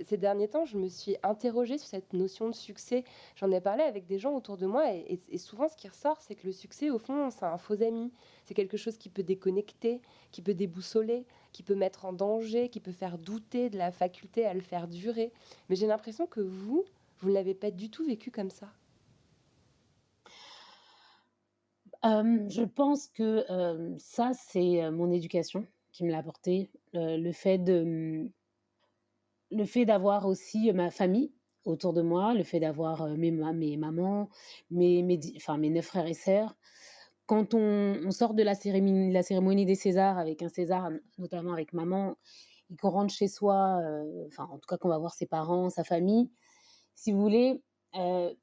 ces derniers temps, je me suis interrogée sur cette notion de succès. J'en ai parlé avec des gens autour de moi, et souvent, ce qui ressort, c'est que le succès, au fond, c'est un faux ami. C'est quelque chose qui peut déconnecter, qui peut déboussoler, qui peut mettre en danger, qui peut faire douter de la faculté à le faire durer. Mais j'ai l'impression que vous ne l'avez pas du tout vécu comme ça. Je pense que, ça, c'est, mon éducation qui me l'a apporté. Le fait d'avoir aussi ma famille autour de moi, le fait d'avoir, mes mamans, mes 9 frères et sœurs. Quand on sort de la cérémonie des Césars avec un César, notamment avec maman, et qu'on rentre chez soi, enfin, en tout cas, qu'on va voir ses parents, sa famille, si vous voulez, heu,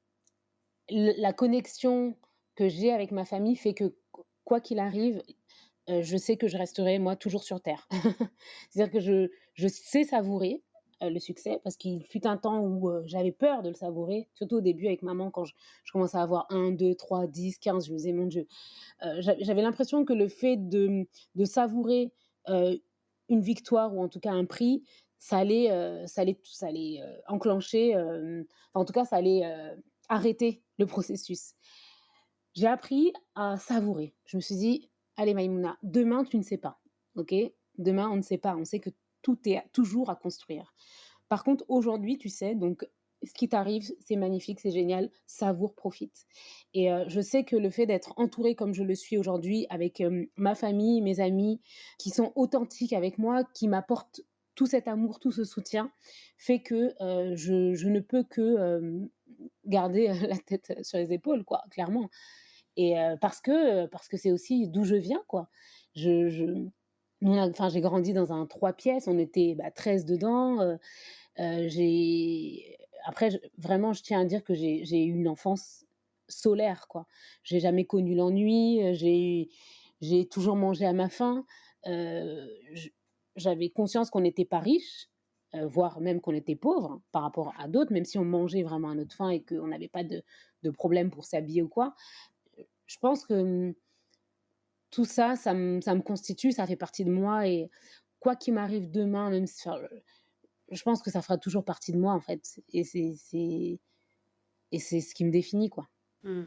la connexion que j'ai avec ma famille fait que quoi qu'il arrive, je sais que je resterai moi toujours sur terre. C'est-à-dire que je sais savourer, le succès parce qu'il fut un temps où, j'avais peur de le savourer, surtout au début avec maman quand je commençais à avoir 1, 2, 3, 10, 15, je me disais: «Mon Dieu». J'avais l'impression que le fait de savourer, heu, une victoire ou en tout cas un prix, ça allait enclencher, enfin en tout cas ça allait, arrêter le processus. J'ai appris à savourer. Je me suis dit: «Allez Maïmouna, demain tu ne sais pas, OK? Demain on ne sait pas, on sait que tout est toujours à construire. Par contre aujourd'hui tu sais, donc ce qui t'arrive, c'est magnifique, c'est génial, savoure, profite». Et je sais que le fait d'être entourée comme je le suis aujourd'hui avec, ma famille, mes amis qui sont authentiques avec moi, qui m'apportent tout cet amour, tout ce soutien, fait que, je ne peux que, garder, la tête sur les épaules quoi, clairement. Et parce que c'est aussi d'où je viens, quoi. Je nous on a enfin, j'ai grandi dans un 3 pièces, on était, 13 dedans, j'ai après je vraiment, je tiens à dire que j'ai eu une enfance solaire, quoi. J'ai jamais connu l'ennui, j'ai toujours mangé à ma faim, j j'avais conscience qu'on n'était pas riches, voire même qu'on était pauvres par rapport à d'autres, même si on mangeait vraiment à notre faim et qu'on n'avait pas de problème pour s'habiller ou quoi. Je pense que, tout ça, ça me constitue, ça fait partie de moi et quoi qu'il m'arrive demain, même si enfin, je pense que ça fera toujours partie de moi, en fait et c'est ce qui me définit, quoi. Mmh.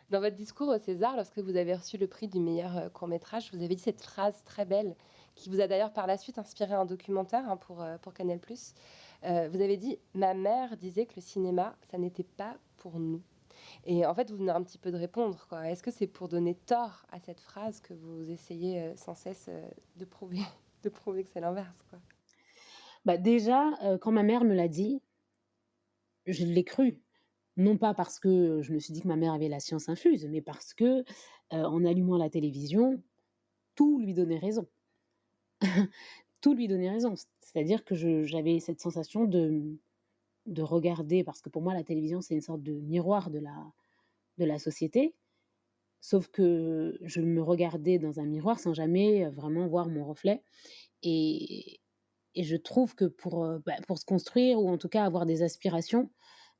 Dans votre discours au César, lorsque vous avez reçu le prix du meilleur court-métrage, vous avez dit cette phrase très belle qui vous a d'ailleurs par la suite inspiré un documentaire hein, pour Canal+. Vous avez dit: «Ma mère disait que le cinéma, ça n'était pas pour nous». Et en fait, vous venez un petit peu de répondre, quoi. Est-ce que c'est pour donner tort à cette phrase que vous essayez sans cesse de prouver, de prouver que c'est l'inverse, quoi? Bah, déjà, quand ma mère me l'a dit, je l'ai cru. Non pas parce que je me suis dit que ma mère avait la science infuse, mais parce que, en allumant la télévision, tout lui donnait raison. Tout lui donnait raison. C'est-à-dire que j'avais cette sensation de regarder parce que pour moi la télévision, c'est une sorte de miroir de la société. Sauf que je me regardais dans un miroir sans jamais, vraiment voir mon reflet et je trouve que pour se construire ou en tout cas avoir des aspirations,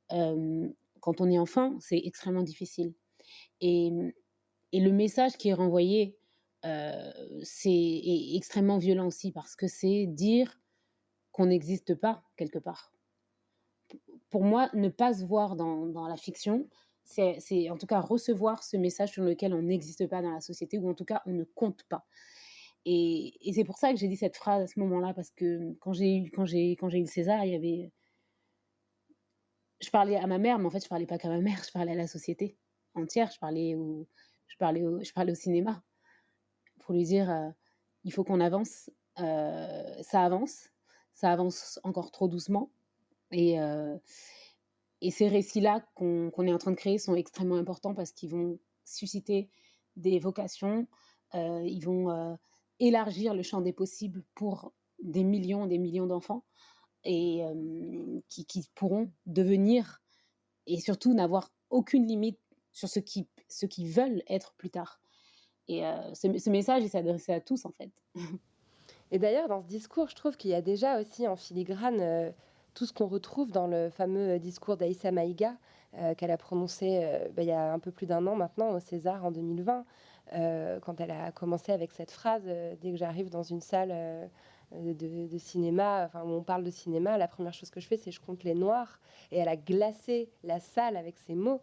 quand on est enfant, c'est extrêmement difficile et et le message qui est renvoyé, c'est est extrêmement violent aussi parce que c'est dire qu'on n'existe pas quelque part. Pour moi, ne pas se voir dans la fiction, c'est en tout cas recevoir ce message sur lequel on n'existe pas dans la société ou en tout cas on ne compte pas et c'est pour ça que j'ai dit cette phrase à ce moment-là parce que quand j'ai eu le César, il y avait je parlais à ma mère, mais en fait, je parlais pas qu'à ma mère, je parlais à la société entière, je parlais au cinéma pour lui dire, «Il faut qu'on avance, ça avance encore trop doucement» et heu et ces récits-là qu'on est en train de créer sont extrêmement importants parce qu'ils vont susciter des vocations, ils vont, élargir le champ des possibles pour des millions d'enfants et qui pourront devenir et surtout n'avoir aucune limite sur ce qu'ils veulent être plus tard et ce message, il s'adressait à tous, en fait. Et d'ailleurs, dans ce discours, je trouve qu'il y a déjà aussi en filigrane tout ce qu'on retrouve dans le fameux discours d'Aïssa Maïga qu'elle a prononcé il y a un peu plus d'un an maintenant au César en 2020, quand elle a commencé avec cette phrase dès que j'arrive dans une salle de cinéma, enfin où on parle de cinéma, la première chose que je fais, c'est je compte les noirs. Et elle a glacé la salle avec ces mots.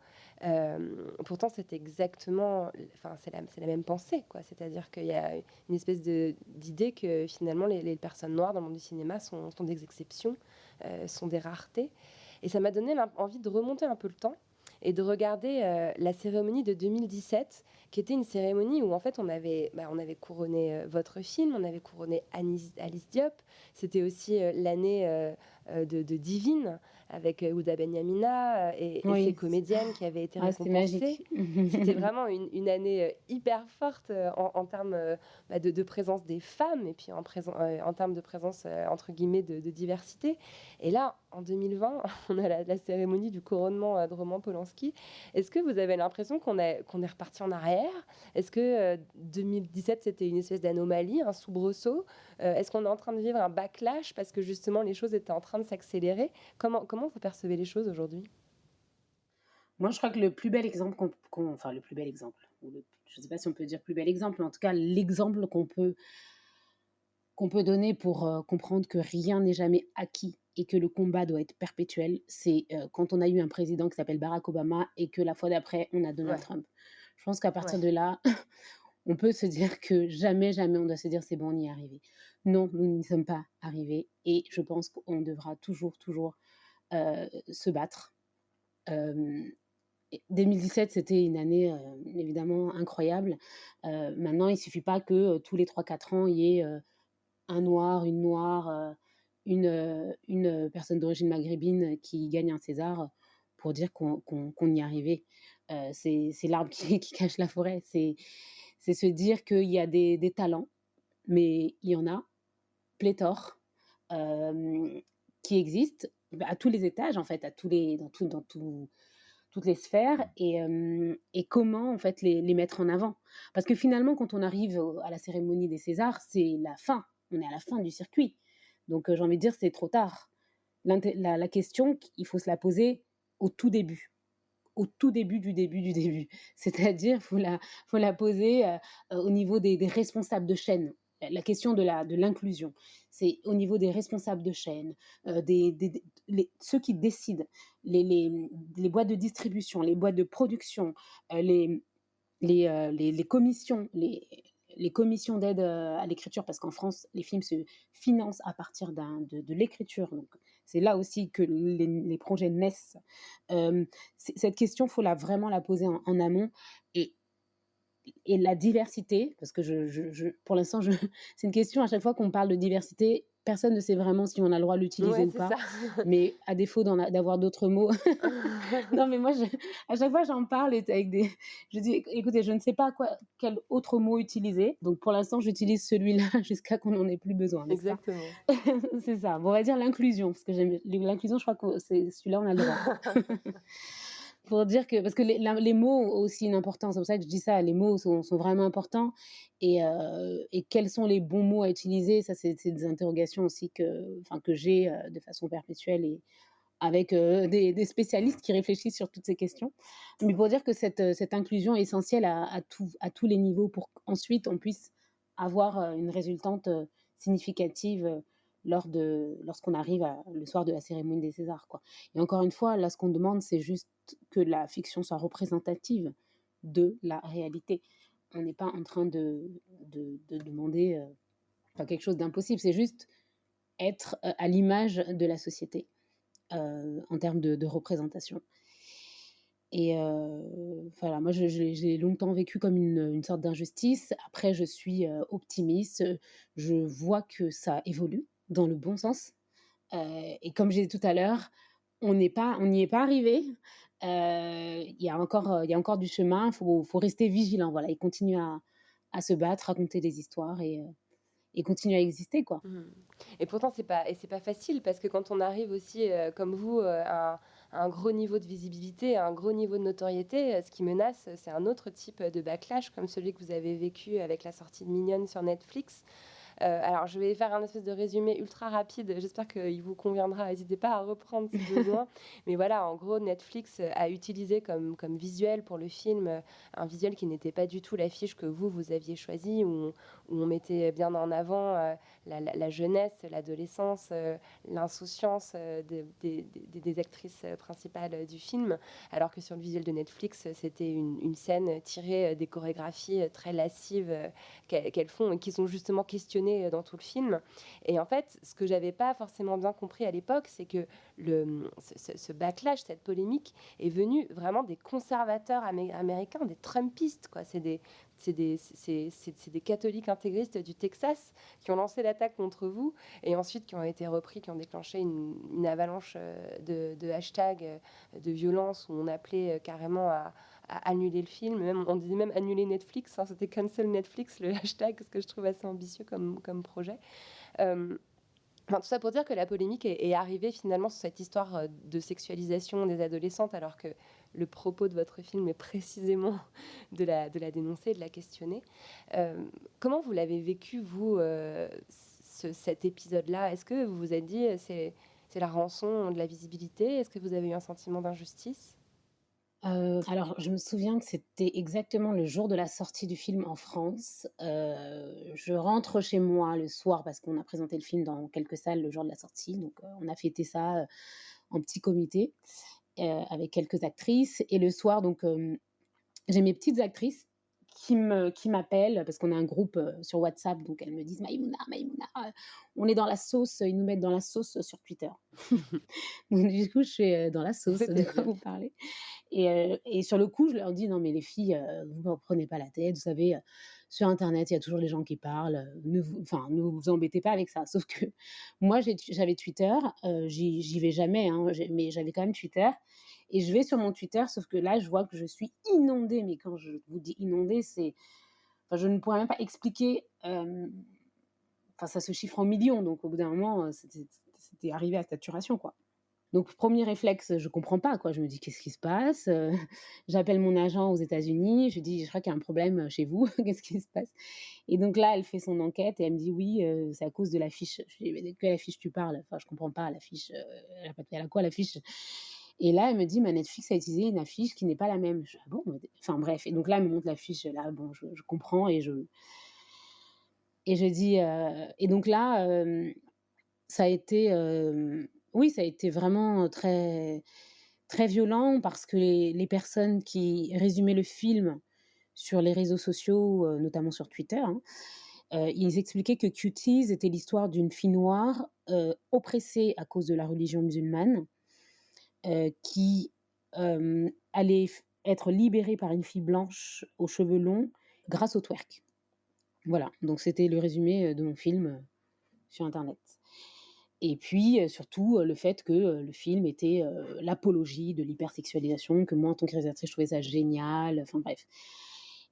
Pourtant, c'est exactement, enfin, c'est la même pensée, quoi. C'est-à-dire qu'il y a une espèce d'idée que finalement les personnes noires dans le monde du cinéma sont des exceptions, sont des raretés. Et ça m'a donné envie de remonter un peu le temps et de regarder la cérémonie de 2017, qui était une cérémonie où en fait on avait couronné votre film, on avait couronné Alice Diop. C'était aussi l'année de Divine, avec Ouda Benyamina et ces Oui, comédiennes qui avaient été c'était récompensées. magique. C'était vraiment une année hyper forte en termes de présence des femmes et puis en termes de présence, entre guillemets, de diversité. Et là, en 2020, on a la cérémonie du couronnement de Roman Polanski. Est-ce que vous avez l'impression qu'on est reparti en arrière? Est-ce que 2017, c'était une espèce d'anomalie, un soubresaut? Est-ce qu'on est en train de vivre un backlash parce que justement les choses étaient en train de s'accélérer? Comment vous percevez les choses aujourd'hui? Moi, je crois que le plus bel exemple enfin le plus bel exemple, je ne sais pas si on peut dire plus bel exemple, mais en tout cas l'exemple qu'on peut donner pour comprendre que rien n'est jamais acquis et que le combat doit être perpétuel, c'est quand on a eu un président qui s'appelle Barack Obama et que la fois d'après, on a Donald Ouais, Trump. Je pense qu'à partir ouais. de là, on peut se dire que jamais, jamais on doit se dire c'est bon, on y est arrivé. Non, nous n'y sommes pas arrivés et je pense qu'on devra toujours, toujours se battre. Euh, 2017, c'était une année évidemment incroyable. Maintenant, il ne suffit pas que tous les 3-4 ans, il y ait un noir, une noire, une personne d'origine maghrébine qui gagne un César pour dire qu'on y est arrivé. C'est l'arbre qui cache la forêt. C'est se dire qu'il y a des talents, mais il y en a pléthore qui existent à tous les étages, en fait, toutes les sphères et comment en fait les mettre en avant. Parce que finalement, quand on arrive à la cérémonie des Césars, c'est la fin. On est à la fin du circuit. Donc j'ai envie de dire, c'est trop tard. La question, il faut se la poser au tout début. Au tout début du début du début. C'est-à-dire, faut la poser au niveau des responsables de chaîne. La question de l'inclusion, c'est au niveau des responsables de chaîne, ceux qui décident, les boîtes de distribution, les boîtes de production, les commissions, les commissions d'aide à l'écriture, parce qu'en France, les films se financent à partir de l'écriture. Donc, c'est là aussi que les projets naissent. Cette question, il faut vraiment la poser en amont. Et la diversité, parce que pour l'instant, c'est une question, à chaque fois qu'on parle de diversité, personne ne sait vraiment si on a le droit de l'utiliser Ouais, ou c'est pas. ça. Mais à défaut d'avoir d'autres mots, non, mais moi, à chaque fois, j'en parle je dis, écoutez, je ne sais pas quel autre mot utiliser. Donc, pour l'instant, j'utilise celui-là jusqu'à qu'on n'en ait plus besoin, n'est-ce pas? Exactement. C'est ça. Bon, on va dire l'inclusion, parce que l'inclusion, je crois que c'est celui-là, on a le droit. Pour dire que, parce que les mots ont aussi une importance, c'est pour ça que je dis ça, les mots sont vraiment importants. Et quels sont les bons mots à utiliser, ça, c'est des interrogations aussi que j'ai de façon perpétuelle et avec des spécialistes qui réfléchissent sur toutes ces questions. Mais pour dire que cette inclusion est essentielle à tous les niveaux pour qu'ensuite on puisse avoir une résultante significative lorsqu'on arrive le soir de la cérémonie des Césars, quoi. Et encore une fois, là, ce qu'on demande, c'est juste que la fiction soit représentative de la réalité. On n'est pas en train de demander quelque chose d'impossible, c'est juste être à l'image de la société en termes de représentation. Et voilà, moi, j'ai longtemps vécu comme une sorte d'injustice. Après, je suis optimiste. Je vois que ça évolue dans le bon sens. Et comme j'ai dit tout à l'heure, on n'y est pas arrivé. Il y a encore du chemin. Il faut rester vigilant, voilà, et continuer à se battre, raconter des histoires et continuer à exister, quoi. Et pourtant, c'est pas facile parce que quand on arrive aussi, comme vous, à un gros niveau de visibilité, à un gros niveau de notoriété, ce qui menace, c'est un autre type de backlash comme celui que vous avez vécu avec la sortie de Mignonne sur Netflix. Alors, je vais faire un espèce de résumé ultra rapide. J'espère qu'il vous conviendra. N'hésitez pas à reprendre si besoin. Mais voilà, en gros, Netflix a utilisé comme visuel pour le film un visuel qui n'était pas du tout l'affiche que vous aviez choisie, où on mettait bien en avant la jeunesse, l'adolescence, l'insouciance des actrices principales du film. Alors que sur le visuel de Netflix, c'était une scène tirée des chorégraphies très lascives qu'elles font et qui sont justement questionnées questionné dans tout le film. Et en fait, ce que j'avais pas forcément bien compris à l'époque, c'est que ce backlash, cette polémique, est venu vraiment des conservateurs américains, des Trumpistes, quoi. C'est des catholiques intégristes du Texas qui ont lancé l'attaque contre vous et ensuite qui ont été repris, qui ont déclenché une avalanche de hashtags de violence où on appelait carrément à annuler le film. Même, on disait même annuler Netflix, hein, c'était cancel Netflix, le hashtag, ce que je trouve assez ambitieux comme projet. Enfin, tout ça pour dire que la polémique est arrivée finalement sur cette histoire de sexualisation des adolescentes, alors que le propos de votre film est précisément de la dénoncer, de la questionner. Comment vous l'avez vécu, vous, cet épisode-là? Est-ce que vous vous êtes dit c'est la rançon de la visibilité? Est-ce que vous avez eu un sentiment d'injustice? Alors, je me souviens que c'était exactement le jour de la sortie du film en France. Je rentre chez moi le soir parce qu'on a présenté le film dans quelques salles le jour de la sortie. Donc, on a fêté ça en petit comité avec quelques actrices. Et le soir, donc, j'ai mes petites actrices qui m'appellent parce qu'on a un groupe sur WhatsApp. Donc, elles me disent Maïmouna, on est dans la sauce. Ils nous mettent dans la sauce sur Twitter. Donc, du coup, je suis dans la sauce. De quoi vous parlez? Et sur le coup, je leur dis non, mais les filles, vous ne prenez pas la tête. Vous savez, sur Internet, il y a toujours des gens qui parlent. Ne vous embêtez pas avec ça. Sauf que moi, j'avais Twitter. J'y vais jamais, hein, mais j'avais quand même Twitter. Et je vais sur mon Twitter, sauf que là, je vois que je suis inondée. Mais quand je vous dis inondée, je ne pourrais même pas expliquer. Ça se chiffre en millions. Donc, au bout d'un moment, c'était arrivé à saturation, quoi. Donc, premier réflexe, je comprends pas, quoi. Je me dis, qu'est-ce qui se passe? J'appelle mon agent aux États-Unis. Je dis, je crois qu'il y a un problème chez vous. Qu'est-ce qui se passe? Et donc là, elle fait son enquête et elle me dit, oui, c'est à cause de l'affiche. Je dis, mais de quelle affiche tu parles? Enfin, je comprends pas, l'affiche. Elle a quoi, l'affiche? Et là, elle me dit, ma Netflix a utilisé une affiche qui n'est pas la même. Je dis, ah bon? Enfin, bref. Et donc là, elle me montre l'affiche. Là, bon, je comprends et je dis, et donc là, ça a été, oui, ça a été vraiment très, très violent parce que les personnes qui résumaient le film sur les réseaux sociaux, notamment sur Twitter, hein, ils expliquaient que Cuties était l'histoire d'une fille noire, oppressée à cause de la religion musulmane, qui, allait être libérée par une fille blanche aux cheveux longs grâce au twerk. Voilà, donc c'était le résumé, de mon film, sur internet. Et puis, surtout, le fait que, le film était, l'apologie de l'hypersexualisation, que moi, en tant que réalisatrice, je trouvais ça génial, enfin bref.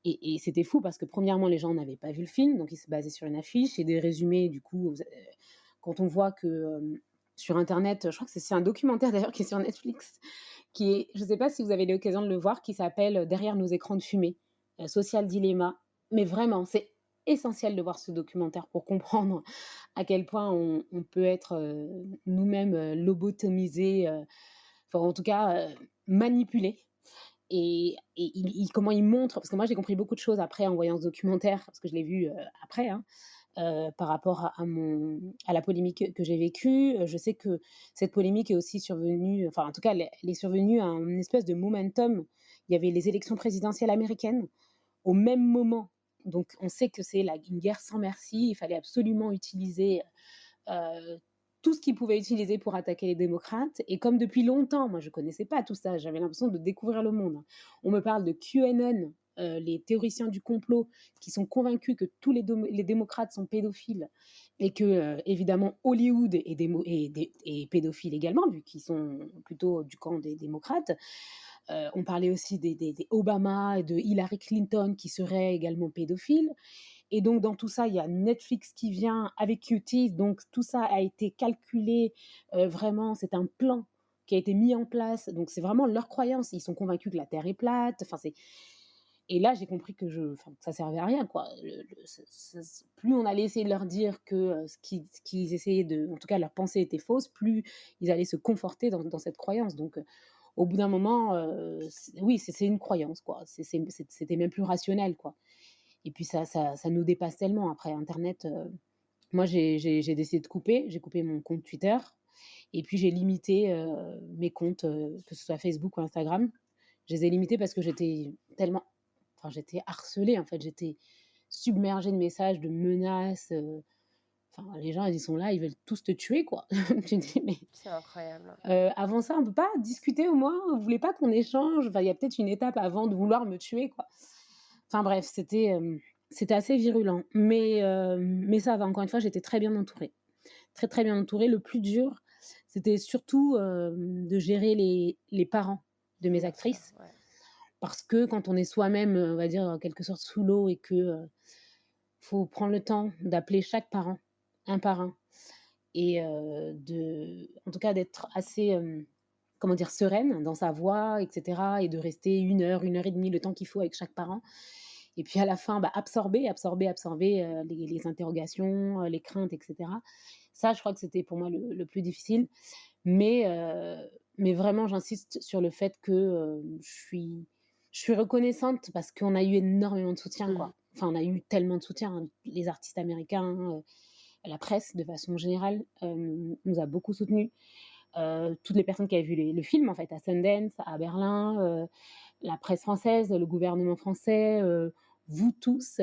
Et c'était fou parce que premièrement, les gens n'avaient pas vu le film, donc ils se basaient sur une affiche et des résumés du coup, quand on voit que, sur internet, je crois que c'est un documentaire d'ailleurs qui est sur Netflix, qui est je sais pas si vous avez l'occasion de le voir, qui s'appelle, «Derrière nos écrans de fumée», Social Dilemma. Mais vraiment, c'est essentiel de voir ce documentaire pour comprendre à quel point on peut être nous-mêmes lobotomisés, enfin en tout cas manipulés. Et comment il montre, parce que moi j'ai compris beaucoup de choses après en voyant ce documentaire, parce que je l'ai vu après, hein, par rapport à la polémique que j'ai vécue. Je sais que cette polémique est aussi survenue, enfin en tout cas elle est survenue à une espèce de momentum. Il y avait les élections présidentielles américaines au même moment. Donc, on sait que c'est une guerre sans merci. Il fallait absolument utiliser tout ce qu'ils pouvaient utiliser pour attaquer les démocrates. Et comme depuis longtemps, moi, je ne connaissais pas tout ça, j'avais l'impression de découvrir le monde. On me parle de QAnon, les théoriciens du complot qui sont convaincus que tous les démocrates sont pédophiles et que, évidemment, Hollywood est pédophile également, vu qu'ils sont plutôt du camp des démocrates. On parlait aussi des Obama et de Hillary Clinton qui seraient également pédophiles. Et donc, dans tout ça, il y a Netflix qui vient avec Cuties. Donc, tout ça a été calculé. Vraiment, c'est un plan qui a été mis en place. Donc, c'est vraiment leur croyance. Ils sont convaincus que la Terre est plate. Enfin, et là, j'ai compris que ça servait à rien, quoi. Plus on allait essayer de leur dire que ce qu'ils essayaient en tout cas, leur pensée était fausse, plus ils allaient se conforter dans cette croyance. Donc, au bout d'un moment, oui, c'est une croyance, quoi. C'était même plus rationnel, quoi. Et puis ça nous dépasse tellement. Après Internet, moi j'ai décidé de couper. J'ai coupé mon compte Twitter et puis j'ai limité mes comptes, que ce soit Facebook ou Instagram. Je les ai limités parce que j'étais harcelée, en fait. J'étais submergée de messages, de menaces. Enfin, les gens, ils sont là, ils veulent tous te tuer, quoi. Tu dis, mais C'est incroyable. avant ça, on peut pas discuter au moins? Vous voulez pas qu'on échange? Enfin, il y a peut-être une étape avant de vouloir me tuer, quoi. Enfin bref, c'était assez virulent. Mais ça va, encore une fois, j'étais très bien entourée. Très, très bien entourée. Le plus dur, c'était surtout, de gérer les parents de mes Bien sûr, actrices. ouais. Parce que quand on est soi-même, on va dire, en quelque sorte sous l'eau et que, faut prendre le temps d'appeler chaque parent, un par un et en tout cas d'être assez, comment dire? Sereine dans sa voix et cetera et de rester 1 heure et demie, le temps qu'il faut avec chaque parent et puis à la fin, bah, absorber, les interrogations, les craintes et cetera. Ça, je crois que c'était pour moi le plus difficile, mais mais vraiment j'insiste sur le fait que, je suis reconnaissante parce qu'on a eu énormément de soutien, Mmh. quoi. Enfin, on a eu tellement de soutien, hein. Les artistes américains, la presse de façon générale, nous a beaucoup soutenus. Toutes les personnes qui avaient vu le film, en fait, à Sundance, à Berlin, la presse française, le gouvernement français, vous tous,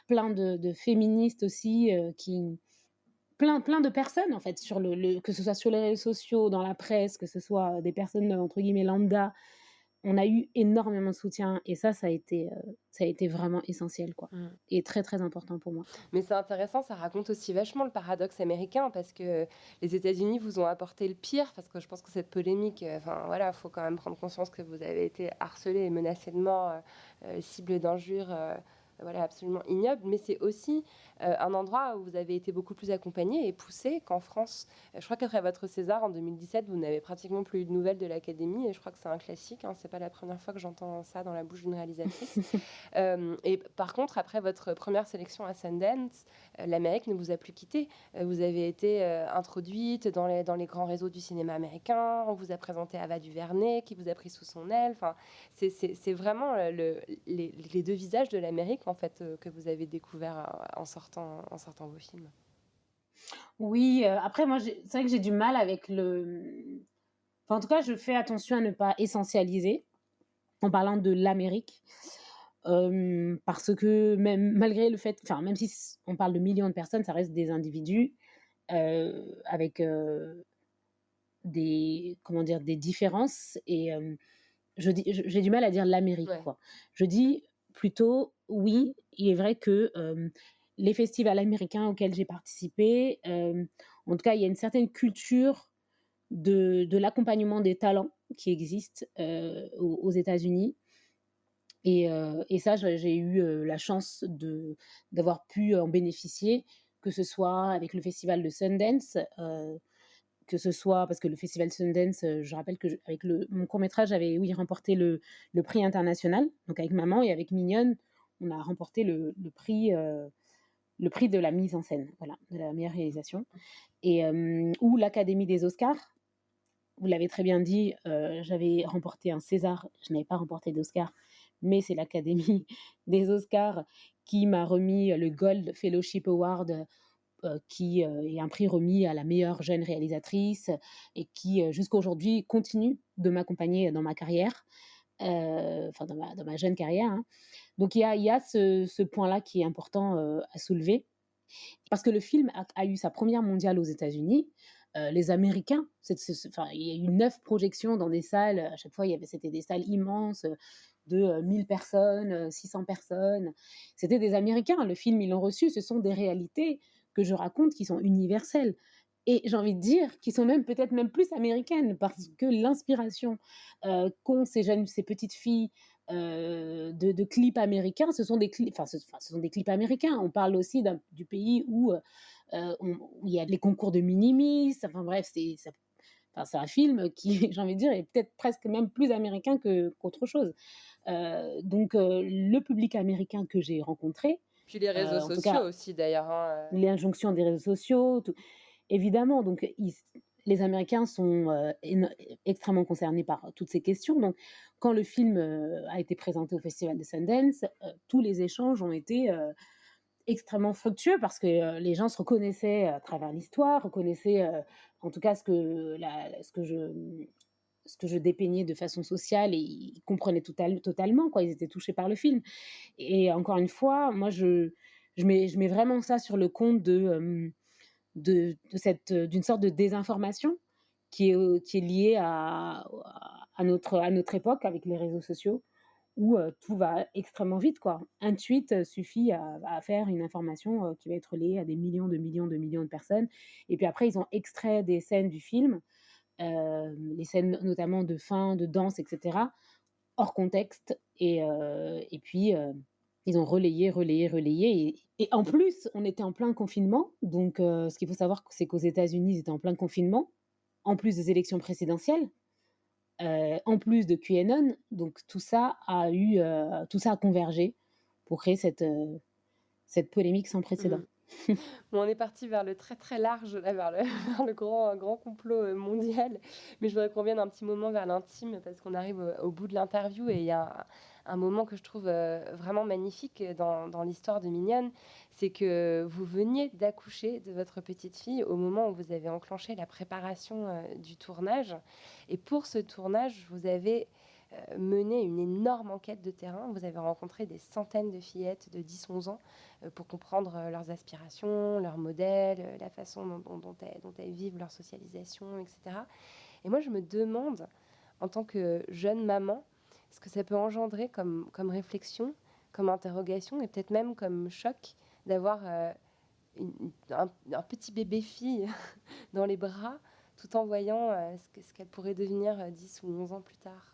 plein de féministes aussi, qui plein de personnes, en fait, sur que ce soit sur les réseaux sociaux, dans la presse, que ce soit des personnes, entre guillemets «lambda». On a eu énormément de soutien et ça a été vraiment essentiel, quoi Mmh. et très, très important pour moi. Mais c'est intéressant, ça raconte aussi vachement le paradoxe américain parce que les États-Unis vous ont apporté le pire, parce que je pense que cette polémique, enfin voilà, faut quand même prendre conscience que vous avez été harcelé et menacé de mort, cible d'injures, voilà, absolument ignoble. Mais c'est aussi un endroit où vous avez été beaucoup plus accompagné et poussé qu'en France. Je crois qu'après votre César en 2017, vous n'avez pratiquement plus eu de nouvelles de l'Académie et je crois que c'est un classique. Hein, c'est pas la première fois que j'entends ça dans la bouche d'une réalisatrice. Et par contre, après votre première sélection à Sundance, l'Amérique ne vous a plus quitté. Vous avez été introduite dans les grands réseaux du cinéma américain. On vous a présenté Ava DuVernay, qui vous a pris sous son aile. Enfin, c'est vraiment les deux visages de l'Amérique en fait que vous avez découvert en sortant vos films. Oui, après moi c'est vrai que j'ai du mal avec enfin en tout cas, je fais attention à ne pas essentialiser en parlant de l'Amérique, parce que même malgré le fait enfin même si on parle de millions de personnes, ça reste des individus, avec, des comment dire? Des différences et j'ai du mal à dire l'Amérique, Ouais. quoi. Je dis plutôt oui, il est vrai que, les festivals américains auxquels j'ai participé, en tout cas, il y a une certaine culture de l'accompagnement des talents qui existe, aux États-Unis et ça, j'ai eu, la chance d'avoir pu en bénéficier, que ce soit avec le festival de Sundance, que ce soit parce que le festival Sundance, je rappelle que avec mon court-métrage j'avais, oui, remporté le prix international, donc avec Maman et avec Mignonne, on a remporté le prix de la mise en scène, voilà, de la meilleure réalisation et ou l'Académie des Oscars. Vous l'avez très bien dit, j'avais remporté un César, je n'avais pas remporté d'Oscar, mais c'est l'Académie des Oscars qui m'a remis le Gold Fellowship Award, qui est un prix remis à la meilleure jeune réalisatrice et qui, jusqu'à aujourd'hui, continue de m'accompagner dans ma carrière, enfin dans ma jeune carrière, hein. Donc il y a ce point-là qui est important, à soulever. Parce que le film a eu sa première mondiale aux États-Unis. Les Américains, enfin, il y a eu 9 projections dans des salles. À chaque fois, c'était des salles immenses de 1000 personnes, 600 personnes. C'était des Américains. Le film, ils l'ont reçu. Ce sont des réalités que je raconte qui sont universelles. Et j'ai envie de dire qui sont peut-être même plus américaines parce que l'inspiration qu'ont ces petites filles de clips américains, ce sont des clips, ce sont des clips américains. On parle aussi du pays où il y a les concours de minimis. Enfin bref, c'est un film qui, j'ai envie de dire, est peut-être presque même plus américain qu'autre chose. Donc le public américain que j'ai rencontré, Puis les réseaux en tout sociaux cas, aussi d'ailleurs. Hein, l'injonction des réseaux sociaux, évidemment, donc les Américains sont extrêmement concernés par toutes ces questions. Donc, quand le film a été présenté au Festival de Sundance, tous les échanges ont été extrêmement fructueux parce que les gens se reconnaissaient à travers l'histoire, reconnaissaient en tout cas ce que je dépeignais de façon sociale et ils comprenaient totalement, quoi. Ils étaient touchés par le film. Et encore une fois, moi, je mets vraiment ça sur le compte de d'une sorte de désinformation qui est liée à notre époque avec les réseaux sociaux où tout va extrêmement vite, quoi. Un tweet suffit à faire une information qui va être relayée à des millions de millions de millions de personnes. Et puis après, ils ont extrait des scènes du film, les scènes notamment de fin, de danse, etc., hors contexte. Et puis, ils ont relayé, relayé, relayé. Et en plus, on était en plein confinement. Donc, ce qu'il faut savoir, c'est qu'aux États-Unis, ils étaient en plein confinement, en plus des élections présidentielles. En plus de QAnon, donc tout ça a convergé pour créer cette polémique sans précédent. Bon, on est parti vers le très très large, là, vers le, vers le grand complot mondial, mais je voudrais qu'on revienne un petit moment vers l'intime parce qu'on arrive au bout de l'interview et il y a un moment que je trouve vraiment magnifique dans l'histoire de Mignonne, c'est que vous veniez d'accoucher de votre petite fille au moment où vous avez enclenché la préparation du tournage. Et pour ce tournage, vous avez mené une énorme enquête de terrain. Vous avez rencontré des centaines de fillettes de 10-11 ans pour comprendre leurs aspirations, leurs modèles, la façon dont elles vivent leur socialisation, etc. Et moi, je me demande, en tant que jeune maman, ce que ça peut engendrer comme réflexion, comme interrogation et peut-être même comme choc d'avoir un petit bébé fille dans les bras tout en voyant ce qu'elle pourrait devenir 10 ou 11 ans plus tard.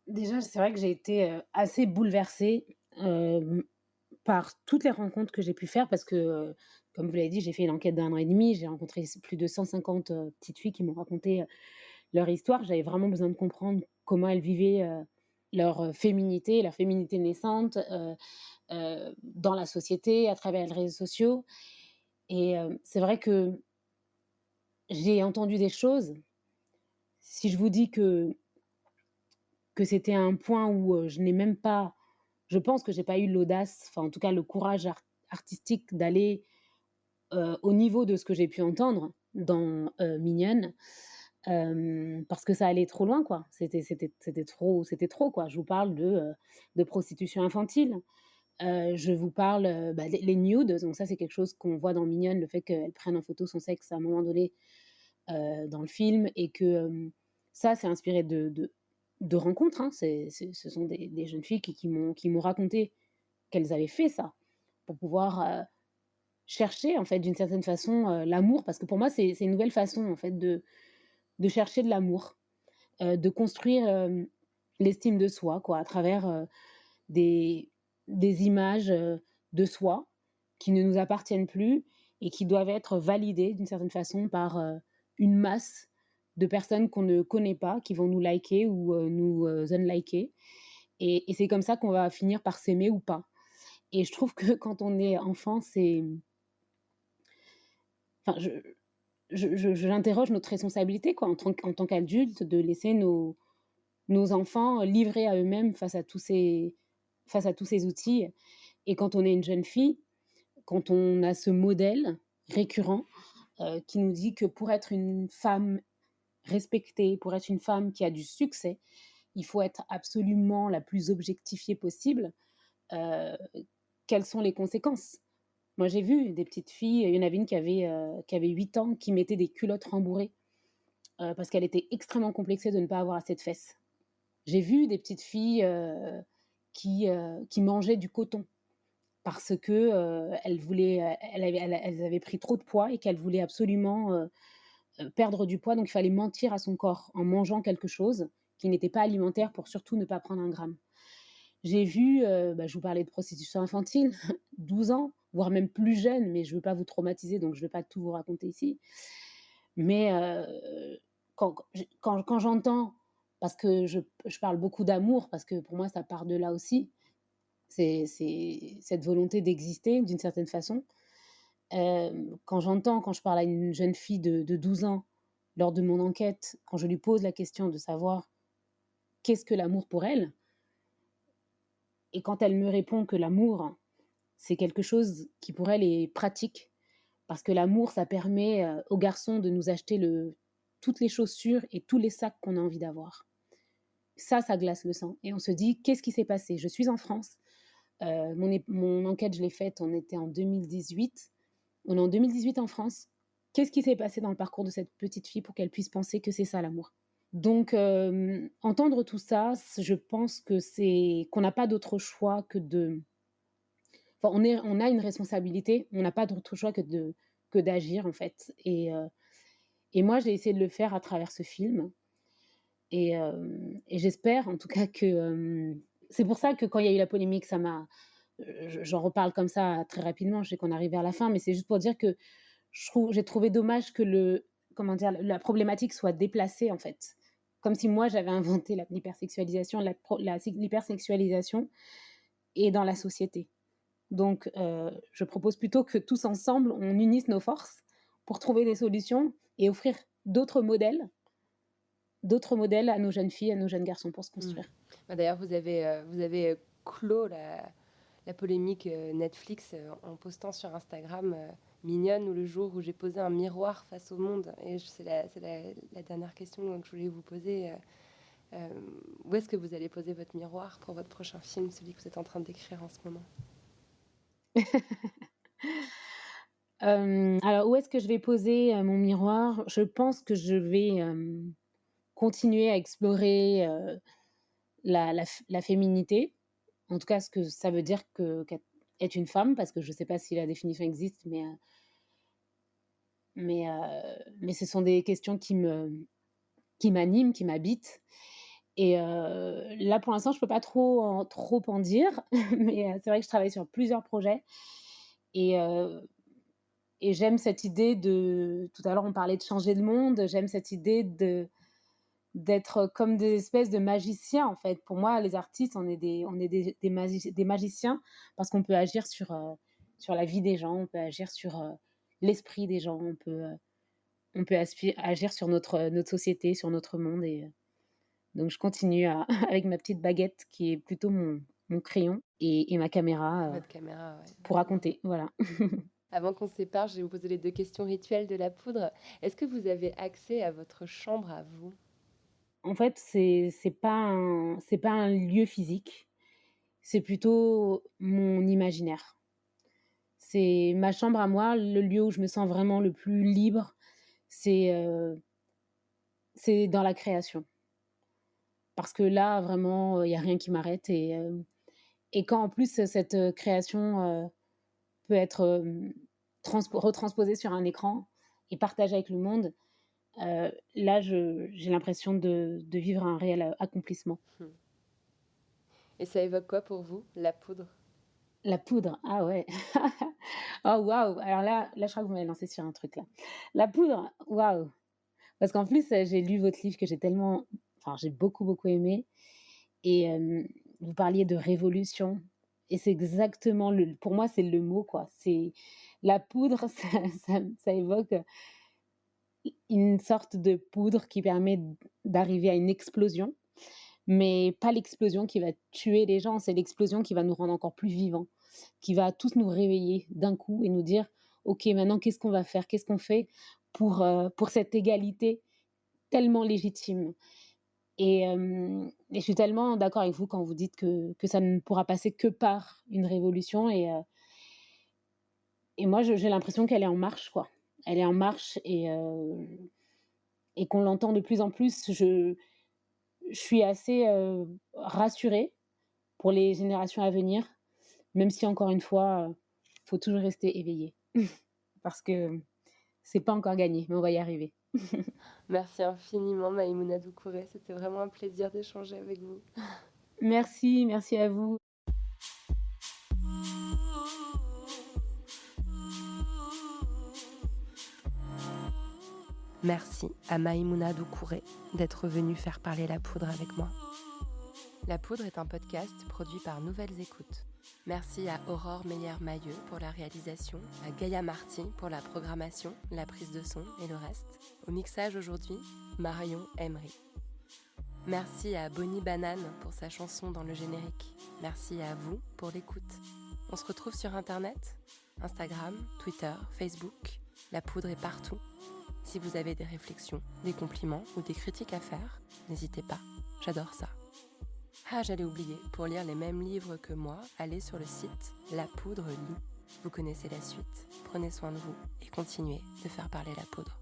Déjà, c'est vrai que j'ai été assez bouleversée par toutes les rencontres que j'ai pu faire parce que, comme vous l'avez dit, j'ai fait une enquête d'1 an et demi. J'ai rencontré plus de 150 petites filles qui m'ont raconté leur histoire. J'avais vraiment besoin de comprendre comment elles vivaient leur féminité naissante dans la société, à travers les réseaux sociaux. Et c'est vrai que j'ai entendu des choses. Si je vous dis que c'était un point où je pense que j'ai pas eu l'audace, enfin en tout cas le courage artistique d'aller au niveau de ce que j'ai pu entendre dans Mignonne, parce que ça allait trop loin, quoi. C'était trop, quoi. Je vous parle de prostitution infantile. Je vous parle les nudes, donc ça c'est quelque chose qu'on voit dans Mignonne, le fait qu'elle prenne en photo son sexe à un moment donné dans le film, et que ça c'est inspiré de rencontres, hein. Ce sont des jeunes filles qui m'ont raconté qu'elles avaient fait ça pour pouvoir chercher, en fait, d'une certaine façon, l'amour. Parce que pour moi, c'est une nouvelle façon, en fait, de chercher de l'amour, de construire l'estime de soi, quoi, à travers des images de soi qui ne nous appartiennent plus et qui doivent être validées d'une certaine façon par une masse de personnes qu'on ne connaît pas, qui vont nous liker ou nous unliker. Et c'est comme ça qu'on va finir par s'aimer ou pas. Et je trouve que quand on est enfant, enfin, j'interroge notre responsabilité, quoi, en tant qu'adulte, de laisser nos enfants livrés à eux-mêmes face à tous ces outils. Et quand on est une jeune fille, quand on a ce modèle récurrent qui nous dit que pour être une femme respectée, pour être une femme qui a du succès, il faut être absolument la plus objectifiée possible. Quelles sont les conséquences? Moi, j'ai vu des petites filles, il y en avait une qui avait 8 ans, qui mettait des culottes rembourrées parce qu'elle était extrêmement complexée de ne pas avoir assez de fesses. J'ai vu des petites filles qui mangeaient du coton parce que elles avaient pris trop de poids et qu'elles voulaient absolument perdre du poids, donc il fallait mentir à son corps en mangeant quelque chose qui n'était pas alimentaire pour surtout ne pas prendre un gramme. J'ai vu, je vous parlais de prostitution infantile, 12 ans, voire même plus jeune, mais je ne veux pas vous traumatiser, donc je ne vais pas tout vous raconter ici. Mais quand j'entends, parce que je parle beaucoup d'amour, parce que pour moi ça part de là aussi, c'est cette volonté d'exister d'une certaine façon. Quand je parle à une jeune fille de 12 ans, lors de mon enquête, quand je lui pose la question de savoir qu'est-ce que l'amour pour elle, et quand elle me répond que l'amour, c'est quelque chose qui pour elle est pratique, parce que l'amour, ça permet aux garçons de nous acheter toutes les chaussures et tous les sacs qu'on a envie d'avoir. Ça glace le sang. Et on se dit, qu'est-ce qui s'est passé? Je suis en France. Mon enquête, je l'ai faite, on était en 2018. On est en 2018 en France. Qu'est-ce qui s'est passé dans le parcours de cette petite fille pour qu'elle puisse penser que c'est ça l'amour? Donc, entendre tout ça, je pense qu'on n'a pas d'autre choix que de... Enfin, on a une responsabilité, on n'a pas d'autre choix que d'agir, en fait. Et moi, j'ai essayé de le faire à travers ce film. Et j'espère, en tout cas, que... c'est pour ça que quand il y a eu la polémique, ça m'a... J'en reparle comme ça très rapidement, je sais qu'on arrive vers la fin, mais c'est juste pour dire que j'ai trouvé dommage que la problématique soit déplacée, en fait. Comme si moi, j'avais inventé l'hypersexualisation, l'hypersexualisation et dans la société. Donc, je propose plutôt que tous ensemble, on unisse nos forces pour trouver des solutions et offrir d'autres modèles à nos jeunes filles, à nos jeunes garçons pour se construire. D'ailleurs, vous avez clos la polémique Netflix en postant sur Instagram Mignonne, ou le jour où j'ai posé un miroir face au monde. Et c'est la dernière question que je voulais vous poser. Où est-ce que vous allez poser votre miroir pour votre prochain film, celui que vous êtes en train d'écrire en ce moment? Alors, où est-ce que je vais poser mon miroir? Je pense que je vais continuer à explorer la féminité. En tout cas, ce que ça veut dire qu'être une femme, parce que je ne sais pas si la définition existe, mais ce sont des questions qui m'animent, qui m'habitent. Et là, pour l'instant, je ne peux pas trop en dire, mais c'est vrai que je travaille sur plusieurs projets. Et j'aime cette idée tout à l'heure, on parlait de changer le monde, j'aime cette idée d'être comme des espèces de magiciens, en fait. Pour moi, les artistes, on est des magiciens, parce qu'on peut agir sur la vie des gens, on peut agir sur l'esprit des gens, on peut agir sur notre société, sur notre monde. Et donc, je continue avec ma petite baguette, qui est plutôt mon crayon, et ma caméra, Votre caméra, ouais. pour raconter. Voilà. Avant qu'on se sépare, je vais vous poser les 2 questions rituelles de la poudre. Est-ce que vous avez accès à votre chambre à vous? En fait, c'est pas un lieu physique, c'est plutôt mon imaginaire. C'est ma chambre à moi, le lieu où je me sens vraiment le plus libre, c'est dans la création. Parce que là, vraiment, il y a rien qui m'arrête, et quand en plus cette création peut être retransposée sur un écran et partagée avec le monde, là, j'ai l'impression de vivre un réel accomplissement. Et ça évoque quoi pour vous, la poudre? La poudre, ah ouais. Oh waouh! Alors là, je crois que vous m'avez lancé sur un truc là. La poudre, waouh! Parce qu'en plus, j'ai lu votre livre que j'ai beaucoup, beaucoup aimé. Et vous parliez de révolution. Et c'est exactement, pour moi, c'est le mot, quoi. C'est la poudre, ça évoque une sorte de poudre qui permet d'arriver à une explosion. Mais pas l'explosion qui va tuer les gens, c'est l'explosion qui va nous rendre encore plus vivants, qui va tous nous réveiller d'un coup et nous dire « Ok, maintenant, qu'est-ce qu'on va faire? Qu'est-ce qu'on fait pour cette égalité tellement légitime ?» Et je suis tellement d'accord avec vous quand vous dites que ça ne pourra passer que par une révolution. Et moi, j'ai l'impression qu'elle est en marche, quoi. Elle est en marche, et qu'on l'entend de plus en plus. Je suis assez rassurée pour les générations à venir, même si, encore une fois, faut toujours rester éveillé parce que c'est pas encore gagné, mais on va y arriver. Merci infiniment, Maïmouna Doucouré. C'était vraiment un plaisir d'échanger avec vous. Merci à vous. Merci à Maïmouna Doucouré d'être venue faire parler la poudre avec moi. La poudre est un podcast produit par Nouvelles Écoutes. Merci à Aurore Meyer-Mailleux pour la réalisation, à Gaïa Marty pour la programmation, la prise de son et le reste. Au mixage aujourd'hui, Marion Emery. Merci à Bonnie Banane pour sa chanson dans le générique. Merci à vous pour l'écoute. On se retrouve sur Internet, Instagram, Twitter, Facebook. La poudre est partout. Si vous avez des réflexions, des compliments ou des critiques à faire, n'hésitez pas, j'adore ça. Ah, j'allais oublier, pour lire les mêmes livres que moi, allez sur le site La Poudre Lit. Vous connaissez la suite. Prenez soin de vous et continuez de faire parler la poudre.